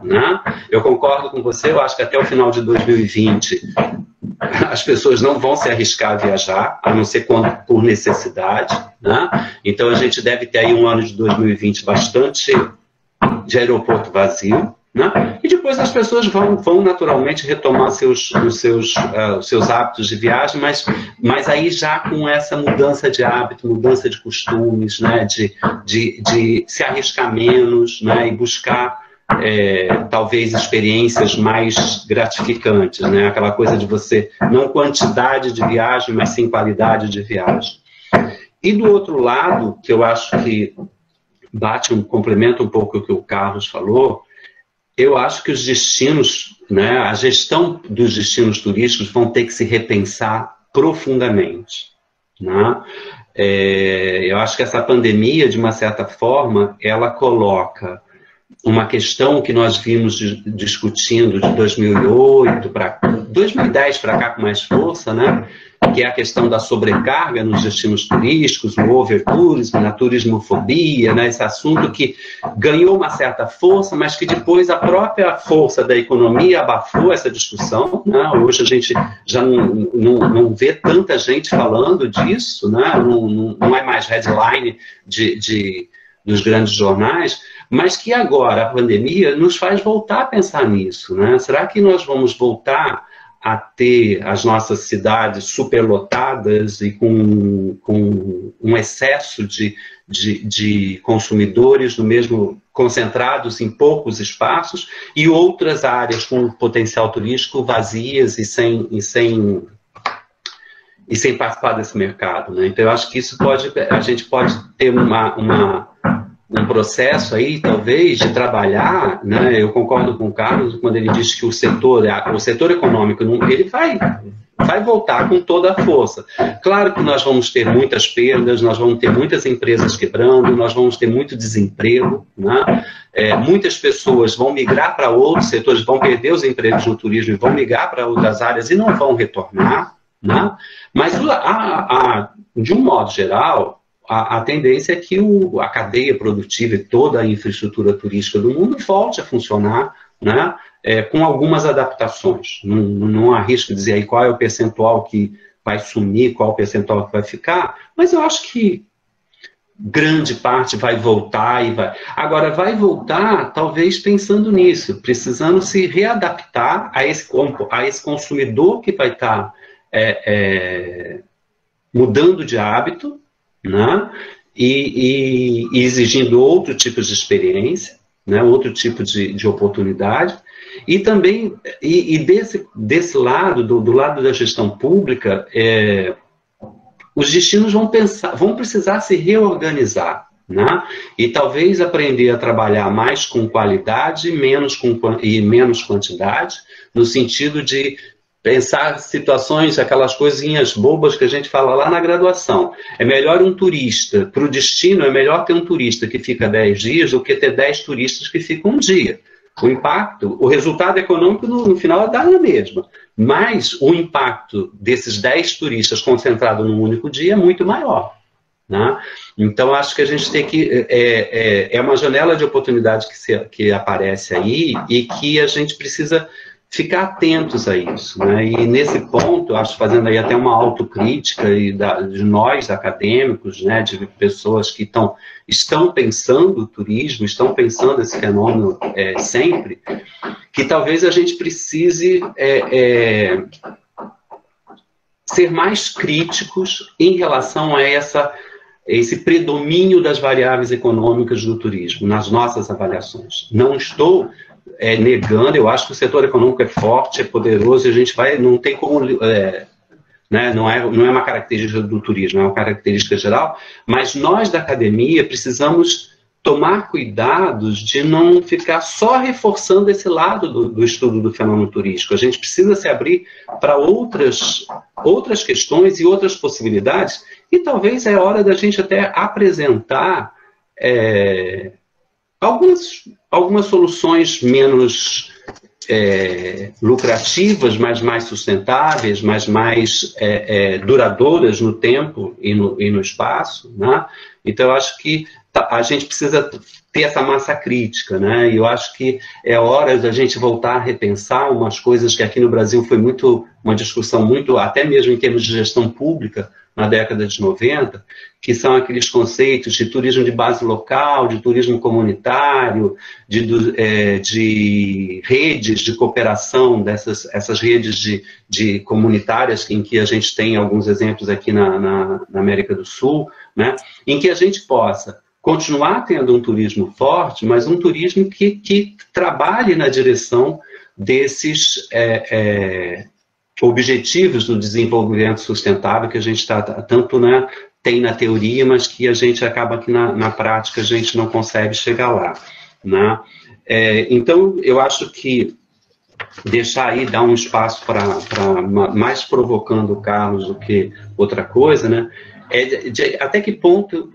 né? Eu concordo com você, eu acho que até o final de 2020 as pessoas não vão se arriscar a viajar, a não ser por necessidade, né? Então a gente deve ter aí um ano de 2020 bastante de aeroporto vazio, né? E depois as pessoas vão naturalmente retomar os seus hábitos de viagem, mas aí já com essa mudança de hábito, mudança de costumes, né? de se arriscar menos, né? E buscar talvez experiências mais gratificantes, né? Aquela coisa de você, não quantidade de viagem, mas sim qualidade de viagem. E do outro lado, que eu acho que complementa um pouco o que o Carlos falou, eu acho que os destinos, né, a gestão dos destinos turísticos vão ter que se repensar profundamente, né? Eu acho que essa pandemia, de uma certa forma, ela coloca uma questão que nós vimos discutindo de 2008 para 2010 para cá com mais força, né? Que é a questão da sobrecarga nos destinos turísticos, no overtourism, na turismofobia, né? Esse assunto que ganhou uma certa força, mas que depois a própria força da economia abafou essa discussão, né? Hoje a gente já não vê tanta gente falando disso, né? Não é mais headline dos grandes jornais, mas que agora a pandemia nos faz voltar a pensar nisso, né? Será que nós vamos voltar a ter as nossas cidades superlotadas e com um excesso de consumidores no mesmo, concentrados em poucos espaços, e outras áreas com potencial turístico vazias e sem participar desse mercado, né? Então eu acho que isso a gente pode ter um processo aí, talvez, de trabalhar, né? Eu concordo com o Carlos quando ele diz que o setor econômico, ele vai voltar com toda a força. Claro que nós vamos ter muitas perdas, nós vamos ter muitas empresas quebrando, nós vamos ter muito desemprego, né? Muitas pessoas vão migrar para outros setores, vão perder os empregos no turismo e vão migrar para outras áreas e não vão retornar, né? Mas, de um modo geral, a tendência é que a cadeia produtiva e toda a infraestrutura turística do mundo volte a funcionar, né, com algumas adaptações. Não arrisco dizer aí qual é o percentual que vai sumir, qual é o percentual que vai ficar, mas eu acho que grande parte vai voltar. Agora, vai voltar talvez pensando nisso, precisando se readaptar a esse consumidor que vai estar mudando de hábito, né? E exigindo outro tipo de experiência, né? Outro tipo de oportunidade, e também desse lado, do lado da gestão pública, os destinos vão precisar se reorganizar, né? E talvez aprender a trabalhar mais com qualidade e menos quantidade, no sentido de pensar situações, aquelas coisinhas bobas que a gente fala lá na graduação. É melhor um turista, para o destino, é melhor ter um turista que fica 10 dias do que ter 10 turistas que ficam um dia. O impacto, o resultado econômico no final dá na mesma, mas o impacto desses 10 turistas concentrado num único dia é muito maior, né? Então, acho que a gente tem que... É uma janela de oportunidade que aparece aí e que a gente precisa ficar atentos a isso, né? E nesse ponto, acho, fazendo aí até uma autocrítica de nós, acadêmicos, né, de pessoas que estão pensando o turismo, estão pensando esse fenômeno sempre, que talvez a gente precise ser mais críticos em relação a esse predomínio das variáveis econômicas do turismo, nas nossas avaliações. Não estou negando, eu acho que o setor econômico é forte, é poderoso, e a gente não tem como, né, não é uma característica do turismo, é uma característica geral, mas nós da academia precisamos tomar cuidados de não ficar só reforçando esse lado do estudo do fenômeno turístico. A gente precisa se abrir para outras questões e outras possibilidades, e talvez é hora da gente até apresentar algumas soluções menos lucrativas, mas mais sustentáveis, mas mais duradouras no tempo e no espaço, né? Então, eu acho que a gente precisa ter essa massa crítica, né? E eu acho que é hora da gente voltar a repensar umas coisas que aqui no Brasil foi uma discussão muito, até mesmo em termos de gestão pública, na década de 90, que são aqueles conceitos de turismo de base local, de turismo comunitário, de redes de cooperação, essas redes de comunitárias em que a gente tem alguns exemplos aqui na América do Sul, né, em que a gente possa continuar tendo um turismo forte, mas um turismo que trabalhe na direção desses objetivos do desenvolvimento sustentável que a gente tanto, né, tem na teoria, mas que a gente acaba que na prática a gente não consegue chegar lá, né? Então, eu acho que deixar aí, dar um espaço para mais provocando o Carlos do que outra coisa, né? Até que ponto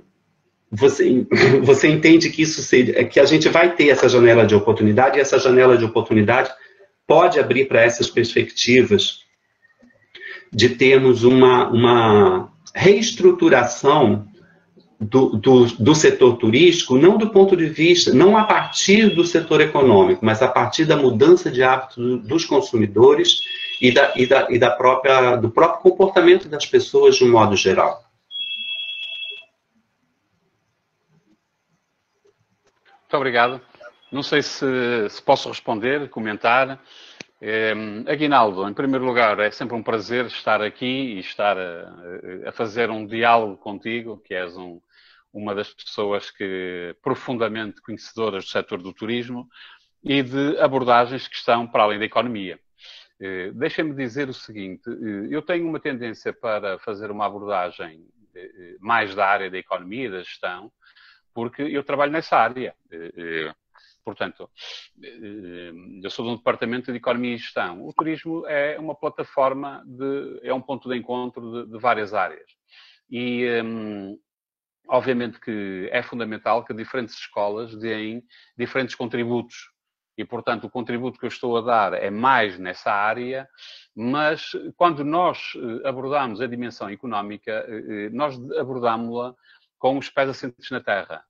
você entende que isso seja, que a gente vai ter essa janela de oportunidade, e essa janela de oportunidade pode abrir para essas perspectivas de termos uma reestruturação do setor turístico, não do ponto de vista, não a partir do setor econômico, mas a partir da mudança de hábitos dos consumidores do próprio comportamento das pessoas de um modo geral. Muito obrigado. Não sei se posso responder, comentar. Aguinaldo, em primeiro lugar, é sempre um prazer estar aqui e estar a fazer um diálogo contigo, que és uma das pessoas profundamente conhecedoras do setor do turismo e de abordagens que estão para além da economia. Deixem-me dizer o seguinte, eu tenho uma tendência para fazer uma abordagem mais da área da economia e da gestão, porque eu trabalho nessa área. Portanto, eu sou de um departamento de Economia e Gestão. O turismo é uma plataforma, é um ponto de encontro de várias áreas. E, obviamente, que é fundamental que diferentes escolas deem diferentes contributos. E, portanto, o contributo que eu estou a dar é mais nessa área, mas quando nós abordamos a dimensão económica, nós abordámos-la com os pés assentes na terra.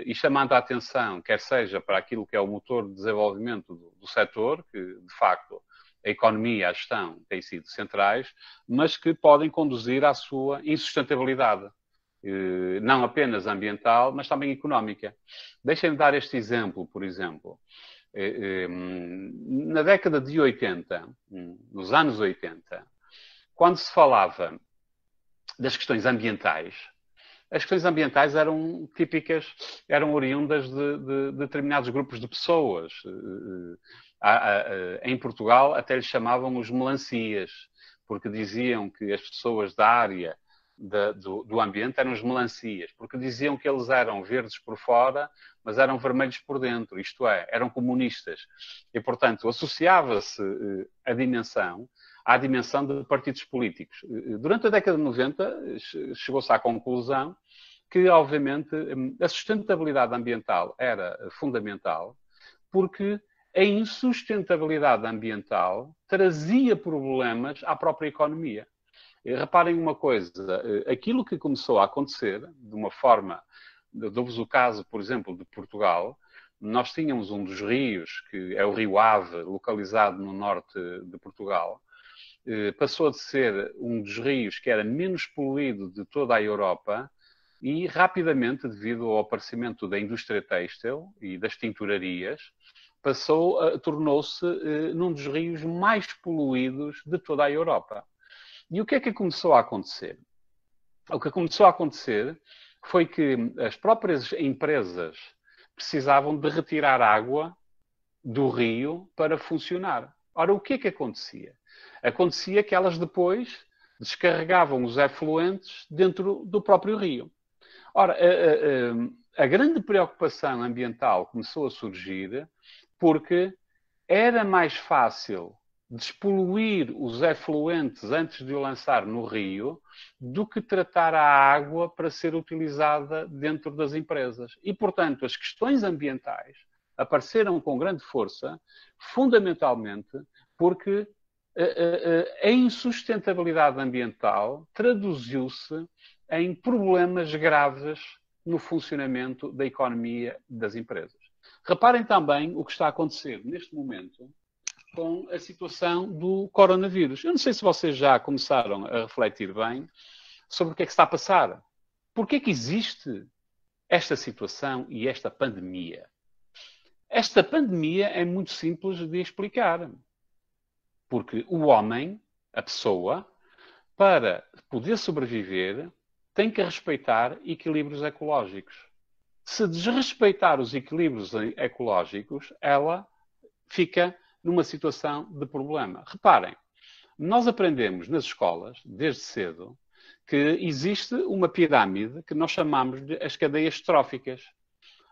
E chamando a atenção, quer seja para aquilo que é o motor de desenvolvimento do setor, que, de facto, a economia e a gestão têm sido centrais, mas que podem conduzir à sua insustentabilidade. Não apenas ambiental, mas também económica. Deixem-me dar este exemplo, por exemplo. Na década de 80, nos anos 80, quando se falava das questões ambientais, as questões ambientais eram típicas, eram oriundas de determinados grupos de pessoas. Em Portugal até lhes chamavam os melancias, porque diziam que as pessoas da área do ambiente eram os melancias, porque diziam que eles eram verdes por fora, mas eram vermelhos por dentro, isto é, eram comunistas. E, portanto, associava-se a dimensão à dimensão de partidos políticos. Durante a década de 90, chegou-se à conclusão que, obviamente, a sustentabilidade ambiental era fundamental, porque a insustentabilidade ambiental trazia problemas à própria economia. E reparem uma coisa, aquilo que começou a acontecer, de uma forma, dou-vos o caso, por exemplo, de Portugal, nós tínhamos um dos rios, que é o Rio Ave, localizado no norte de Portugal, passou de ser um dos rios que era menos poluído de toda a Europa e rapidamente, devido ao aparecimento da indústria têxtil e das tinturarias, tornou-se num dos rios mais poluídos de toda a Europa. E o que é que começou a acontecer? O que começou a acontecer foi que as próprias empresas precisavam de retirar água do rio para funcionar. Ora, o que é que acontecia? Acontecia que elas depois descarregavam os efluentes dentro do próprio rio. Ora, a grande preocupação ambiental começou a surgir porque era mais fácil despoluir os efluentes antes de o lançar no rio do que tratar a água para ser utilizada dentro das empresas. E, portanto, as questões ambientais apareceram com grande força, fundamentalmente porque a insustentabilidade ambiental traduziu-se em problemas graves no funcionamento da economia das empresas. Reparem também o que está a acontecer neste momento com a situação do coronavírus. Eu não sei se vocês já começaram a refletir bem sobre o que é que está a passar. Por que é que existe esta situação e esta pandemia? Esta pandemia é muito simples de explicar. Porque o homem, a pessoa, para poder sobreviver, tem que respeitar equilíbrios ecológicos. Se desrespeitar os equilíbrios ecológicos, ela fica numa situação de problema. Reparem, nós aprendemos nas escolas, desde cedo, que existe uma pirâmide que nós chamamos de as cadeias tróficas.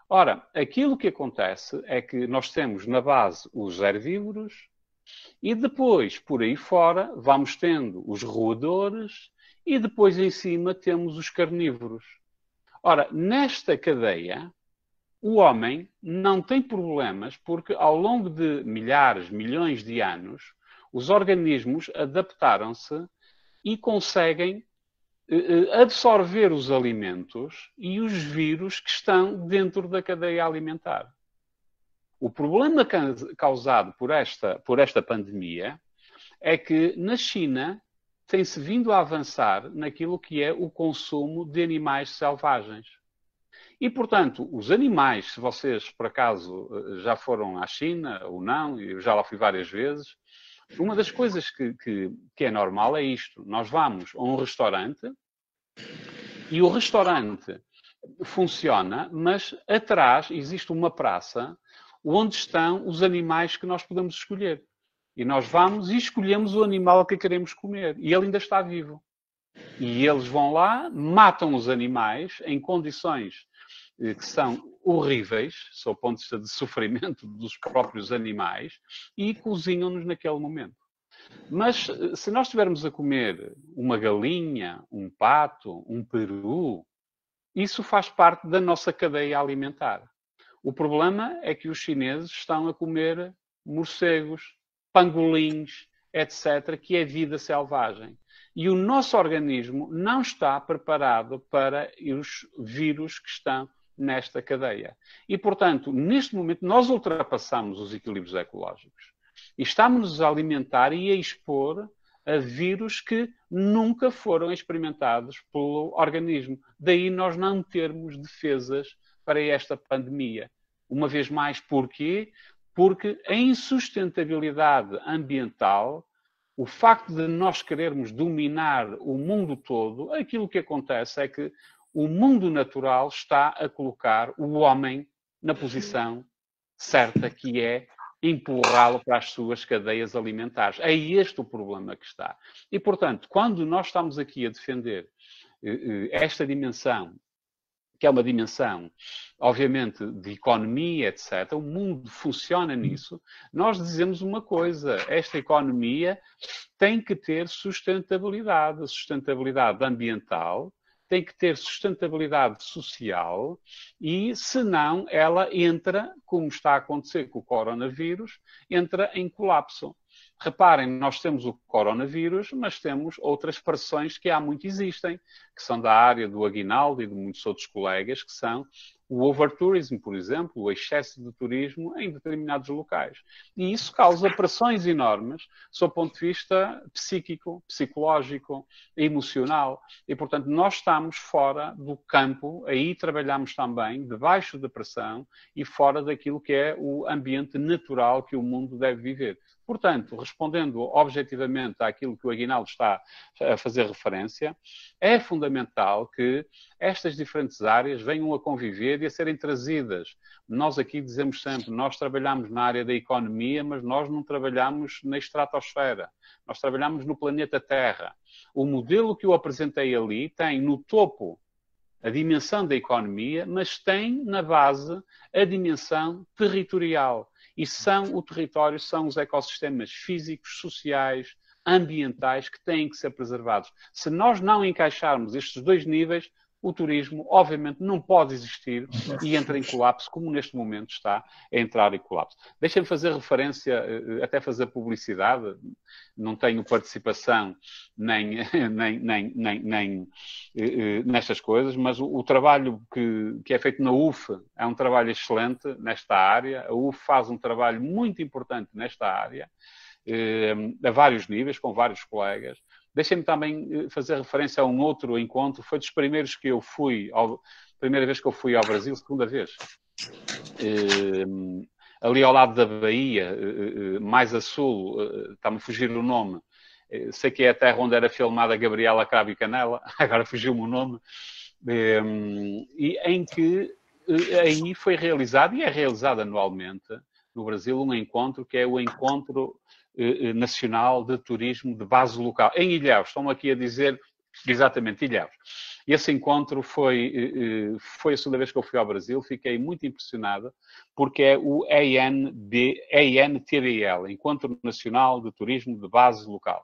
Ora, aquilo que acontece é que nós temos na base os herbívoros e depois, por aí fora, vamos tendo os roedores e depois em cima temos os carnívoros. Ora, nesta cadeia, o homem não tem problemas porque ao longo de milhares, milhões de anos, os organismos adaptaram-se e conseguem absorver os alimentos e os vírus que estão dentro da cadeia alimentar. O problema causado por esta pandemia é que na China tem-se vindo a avançar naquilo que é o consumo de animais selvagens. E, portanto, os animais, se vocês, por acaso, já foram à China ou não, eu já lá fui várias vezes, uma das coisas que é normal é isto. Nós vamos a um restaurante e o restaurante funciona, mas atrás existe uma praça onde estão os animais que nós podemos escolher. E nós vamos e escolhemos o animal que queremos comer. E ele ainda está vivo. E eles vão lá, matam os animais em condições que são horríveis, sob o ponto de vista de sofrimento dos próprios animais, e cozinham-nos naquele momento. Mas se nós estivermos a comer uma galinha, um pato, um peru, isso faz parte da nossa cadeia alimentar. O problema é que os chineses estão a comer morcegos, pangolins, etc., que é vida selvagem. E o nosso organismo não está preparado para os vírus que estão nesta cadeia. E, portanto, neste momento, nós ultrapassamos os equilíbrios ecológicos. E estamos a alimentar e a expor a vírus que nunca foram experimentados pelo organismo. Daí nós não termos defesas para esta pandemia. Uma vez mais, porquê? Porque a insustentabilidade ambiental, o facto de nós querermos dominar o mundo todo, aquilo que acontece é que o mundo natural está a colocar o homem na posição certa, que é empurrá-lo para as suas cadeias alimentares. É este o problema que está. E, portanto, quando nós estamos aqui a defender esta dimensão, que é uma dimensão, obviamente, de economia, etc., o mundo funciona nisso, nós dizemos uma coisa: esta economia tem que ter sustentabilidade ambiental, tem que ter sustentabilidade social e, senão, ela entra, como está a acontecer com o coronavírus, entra em colapso. Reparem, nós temos o coronavírus, mas temos outras pressões que há muito existem, que são da área do Aguinaldo e de muitos outros colegas, que são o overtourism, por exemplo, o excesso de turismo em determinados locais. E isso causa pressões enormes, sob o ponto de vista psíquico, psicológico, emocional. E, portanto, nós estamos fora do campo, aí trabalhamos também debaixo da pressão e fora daquilo que é o ambiente natural que o mundo deve viver. Portanto, respondendo objetivamente àquilo que o Aguinaldo está a fazer referência, é fundamental que estas diferentes áreas venham a conviver e a serem trazidas. Nós aqui dizemos sempre, nós trabalhamos na área da economia, mas nós não trabalhamos na estratosfera. Nós trabalhamos no planeta Terra. O modelo que eu apresentei ali tem no topo a dimensão da economia, mas tem na base a dimensão territorial. E o território são os ecossistemas físicos, sociais, ambientais que têm que ser preservados. Se nós não encaixarmos estes dois níveis, o turismo, obviamente, não pode existir e entra em colapso, como neste momento está a entrar em colapso. Deixem-me fazer referência, até fazer publicidade, não tenho participação nem nestas coisas, mas o trabalho que é feito na UF é um trabalho excelente nesta área. A UF faz um trabalho muito importante nesta área, a vários níveis, com vários colegas. Deixem-me também fazer referência a um outro encontro. Foi dos primeiros que eu fui, primeira vez que eu fui ao Brasil, segunda vez. Ali ao lado da Bahia, mais a sul, está-me a fugir o nome. Sei que é a terra onde era filmada Gabriela Cravo e Canela, agora fugiu-me o nome. E em que aí foi realizado, e é realizado anualmente, no Brasil, um encontro que é o Encontro Nacional de Turismo de Base Local, em Ilhéus. Estão aqui a dizer exatamente Ilhéus. Esse encontro foi a segunda vez que eu fui ao Brasil, fiquei muito impressionado, porque é o ENTBL, Encontro Nacional de Turismo de Base Local,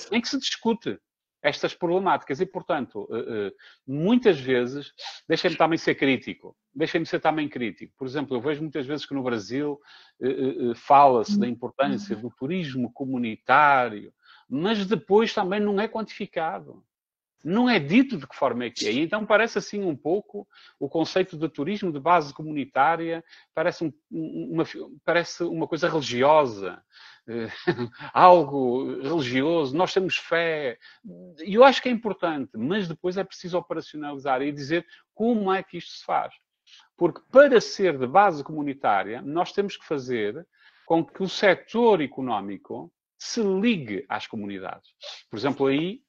em que se discute estas problemáticas. E, portanto, muitas vezes, deixem-me também ser crítico. Deixem-me ser também crítico. Por exemplo, eu vejo muitas vezes que no Brasil fala-se da importância do turismo comunitário, mas depois também não é quantificado. Não é dito de que forma é que é. E então parece assim um pouco o conceito de turismo de base comunitária, parece uma coisa religiosa, algo religioso, nós temos fé. E eu acho que é importante, mas depois é preciso operacionalizar e dizer como é que isto se faz. Porque para ser de base comunitária, nós temos que fazer com que o setor económico se ligue às comunidades. Por exemplo, aí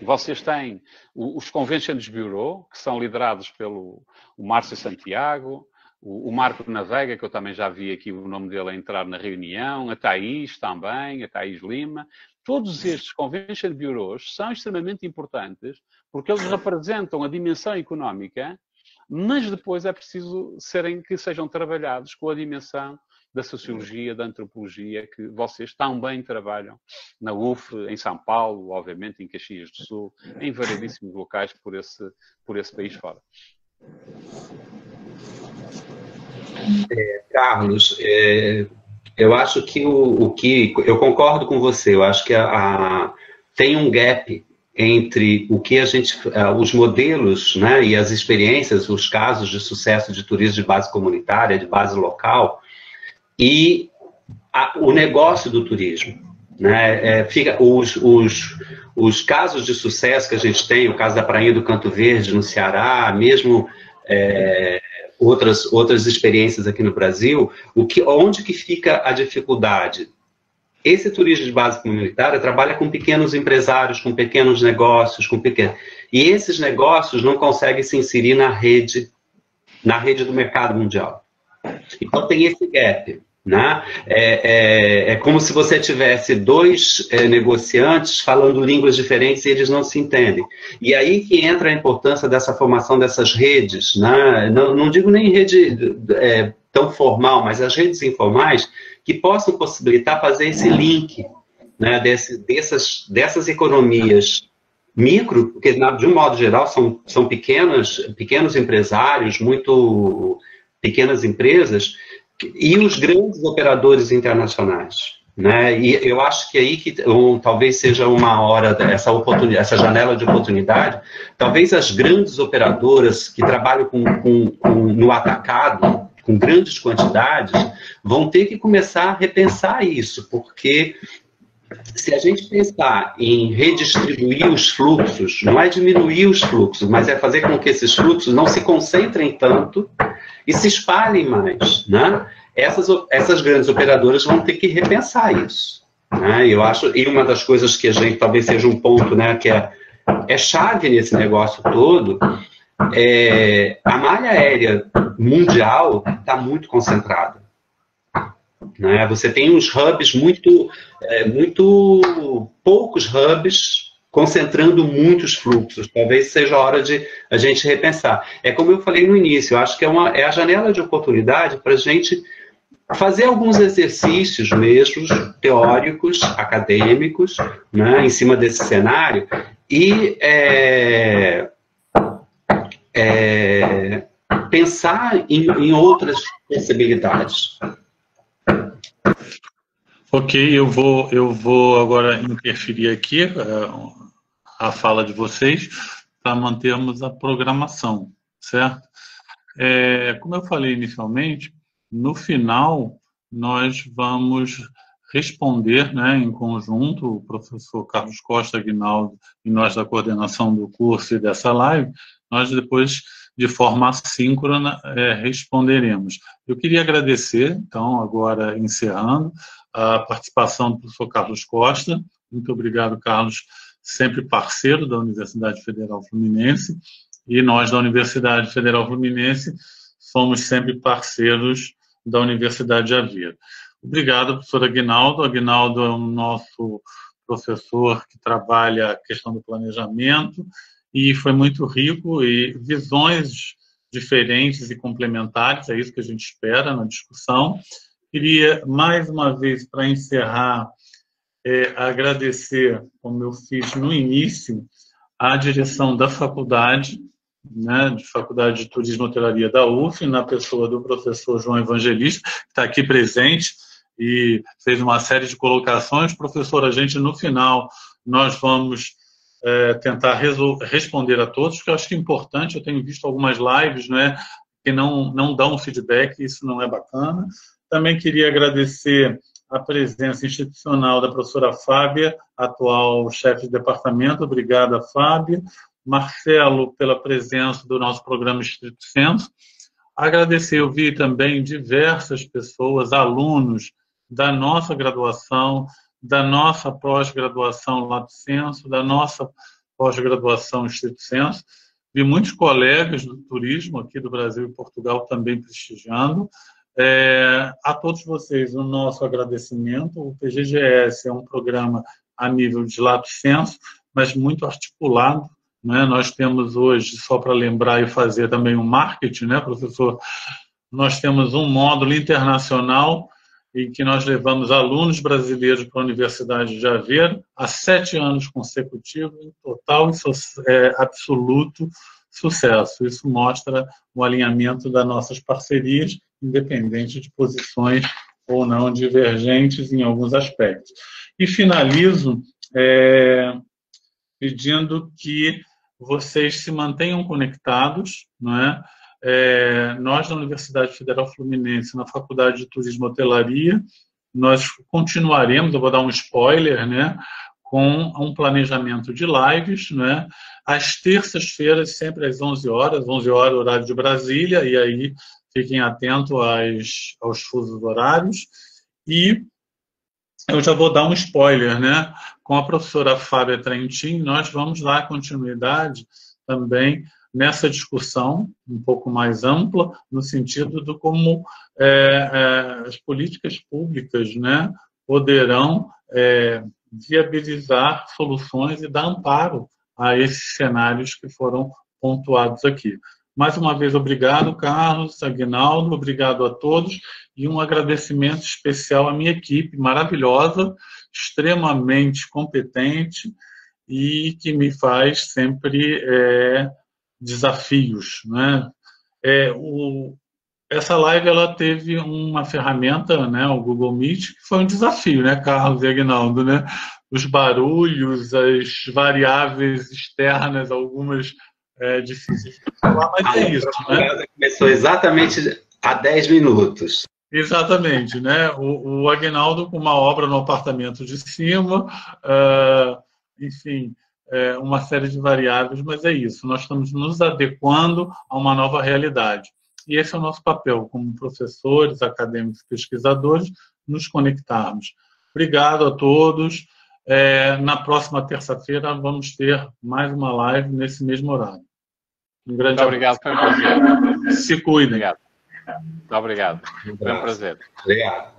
vocês têm os Conventions Bureau, que são liderados pelo Márcio Santiago, o Marco Navega, que eu também já vi aqui o nome dele a entrar na reunião, a Thaís também, a Thaís Lima. Todos estes Convention Bureaus são extremamente importantes porque eles representam a dimensão económica, mas depois é preciso que sejam trabalhados com a dimensão da sociologia, da antropologia, que vocês tão bem trabalham na UF, em São Paulo, obviamente, em Caxias do Sul, em variedíssimos locais por esse país fora. Carlos, eu acho que eu concordo com você, eu acho que tem um gap entre o que os modelos, né, e as experiências, os casos de sucesso de turismo de base comunitária, de base local, e o negócio do turismo, né? Os casos de sucesso que a gente tem, o caso da Prainha do Canto Verde, no Ceará, mesmo outras experiências aqui no Brasil, onde que fica a dificuldade? Esse turismo de base comunitária trabalha com pequenos empresários, com pequenos negócios, e esses negócios não conseguem se inserir na rede do mercado mundial. Então tem esse gap, né? É como se você tivesse dois negociantes falando línguas diferentes e eles não se entendem. E aí que entra a importância dessa formação dessas redes, né? Não digo nem rede tão formal, mas as redes informais que possam possibilitar fazer esse link, né, dessas economias micro, porque de um modo geral são pequenos empresários, muito pequenas empresas, e os grandes operadores internacionais, né? E eu acho que aí talvez seja uma hora essa janela de oportunidade. Talvez as grandes operadoras que trabalham no atacado, com grandes quantidades, vão ter que começar a repensar isso, porque se a gente pensar em redistribuir os fluxos, não é diminuir os fluxos, mas é fazer com que esses fluxos não se concentrem tanto e se espalhem mais, né? Essas grandes operadoras vão ter que repensar isso, né? Eu acho, e uma das coisas que a gente talvez seja um ponto, né, que é chave nesse negócio todo, a malha aérea mundial está muito concentrada, né? Você tem uns hubs muito poucos hubs concentrando muitos fluxos. Talvez seja a hora de a gente repensar. É como eu falei no início, eu acho que é a janela de oportunidade para a gente fazer alguns exercícios mesmo, teóricos, acadêmicos, né, em cima desse cenário, e pensar em outras possibilidades. Ok, eu vou agora interferir aqui a fala de vocês para mantermos a programação, certo? Como eu falei inicialmente, no final nós vamos responder, né, em conjunto, o professor Carlos Costa, Aguinaldo e nós da coordenação do curso e dessa live, nós depois, de forma assíncrona, responderemos. Eu queria agradecer, então, agora encerrando, a participação do professor Carlos Costa. Muito obrigado, Carlos, sempre parceiro da Universidade Federal Fluminense, e nós da Universidade Federal Fluminense somos sempre parceiros da Universidade de Aveiro. Obrigado, professor Aguinaldo. Aguinaldo é o nosso professor que trabalha a questão do planejamento e foi muito rico e visões diferentes e complementares, é isso que a gente espera na discussão. Queria, mais uma vez, para encerrar, agradecer, como eu fiz no início, à direção da faculdade, né, de Faculdade de Turismo e Hotelaria da UF, na pessoa do professor João Evangelista, que está aqui presente e fez uma série de colocações. Professor, a gente, no final, nós vamos tentar responder a todos, porque eu acho que é importante. Eu tenho visto algumas lives, né, que não dão feedback, isso não é bacana. Também queria agradecer a presença institucional da professora Fábia, atual chefe de departamento. Obrigada, Fábia. Marcelo, pela presença do nosso programa Estrito Senso. Agradecer, eu vi também diversas pessoas, alunos da nossa graduação, da nossa pós-graduação Lato Senso, da nossa pós-graduação Estrito Senso. Vi muitos colegas do turismo aqui do Brasil e Portugal também prestigiando. A todos vocês, o nosso agradecimento. O PGGS é um programa a nível de Lato Senso, mas muito articulado, né? Nós temos hoje, só para lembrar e fazer também um marketing, né, professor? Nós temos um módulo internacional em que nós levamos alunos brasileiros para a Universidade de Aveiro há 7 anos consecutivos, em total e absoluto sucesso. Isso mostra o alinhamento das nossas parcerias, independente de posições ou não divergentes em alguns aspectos. E finalizo pedindo que vocês se mantenham conectados, não é? Nós, na Universidade Federal Fluminense, na Faculdade de Turismo e Hotelaria, nós continuaremos, eu vou dar um spoiler, né, com um planejamento de lives, né, às terças-feiras, sempre às 11 horas, horário de Brasília, e aí fiquem atentos aos fusos horários. E eu já vou dar um spoiler, né? Com a professora Fábia Trentin, nós vamos dar continuidade também nessa discussão um pouco mais ampla, no sentido de como as políticas públicas, né, poderão viabilizar soluções e dar amparo a esses cenários que foram pontuados aqui. Mais uma vez, obrigado, Carlos, Aguinaldo, obrigado a todos, e um agradecimento especial à minha equipe maravilhosa, extremamente competente e que me faz sempre desafios, né? Essa live ela teve uma ferramenta, né, o Google Meet, que foi um desafio, né, Carlos e Aguinaldo, né? Os barulhos, as variáveis externas, algumas difíceis de falar, mas é isso, né? Começou exatamente há 10 minutos. Exatamente, né? O Aguinaldo com uma obra no apartamento de cima, enfim, uma série de variáveis, mas é isso. Nós estamos nos adequando a uma nova realidade. E esse é o nosso papel, como professores, acadêmicos e pesquisadores, nos conectarmos. Obrigado a todos. Na próxima terça-feira vamos ter mais uma live nesse mesmo horário. Um grande abraço. Obrigado, foi um prazer. Se cuidem. Obrigado. Muito obrigado. Foi um prazer. Obrigado.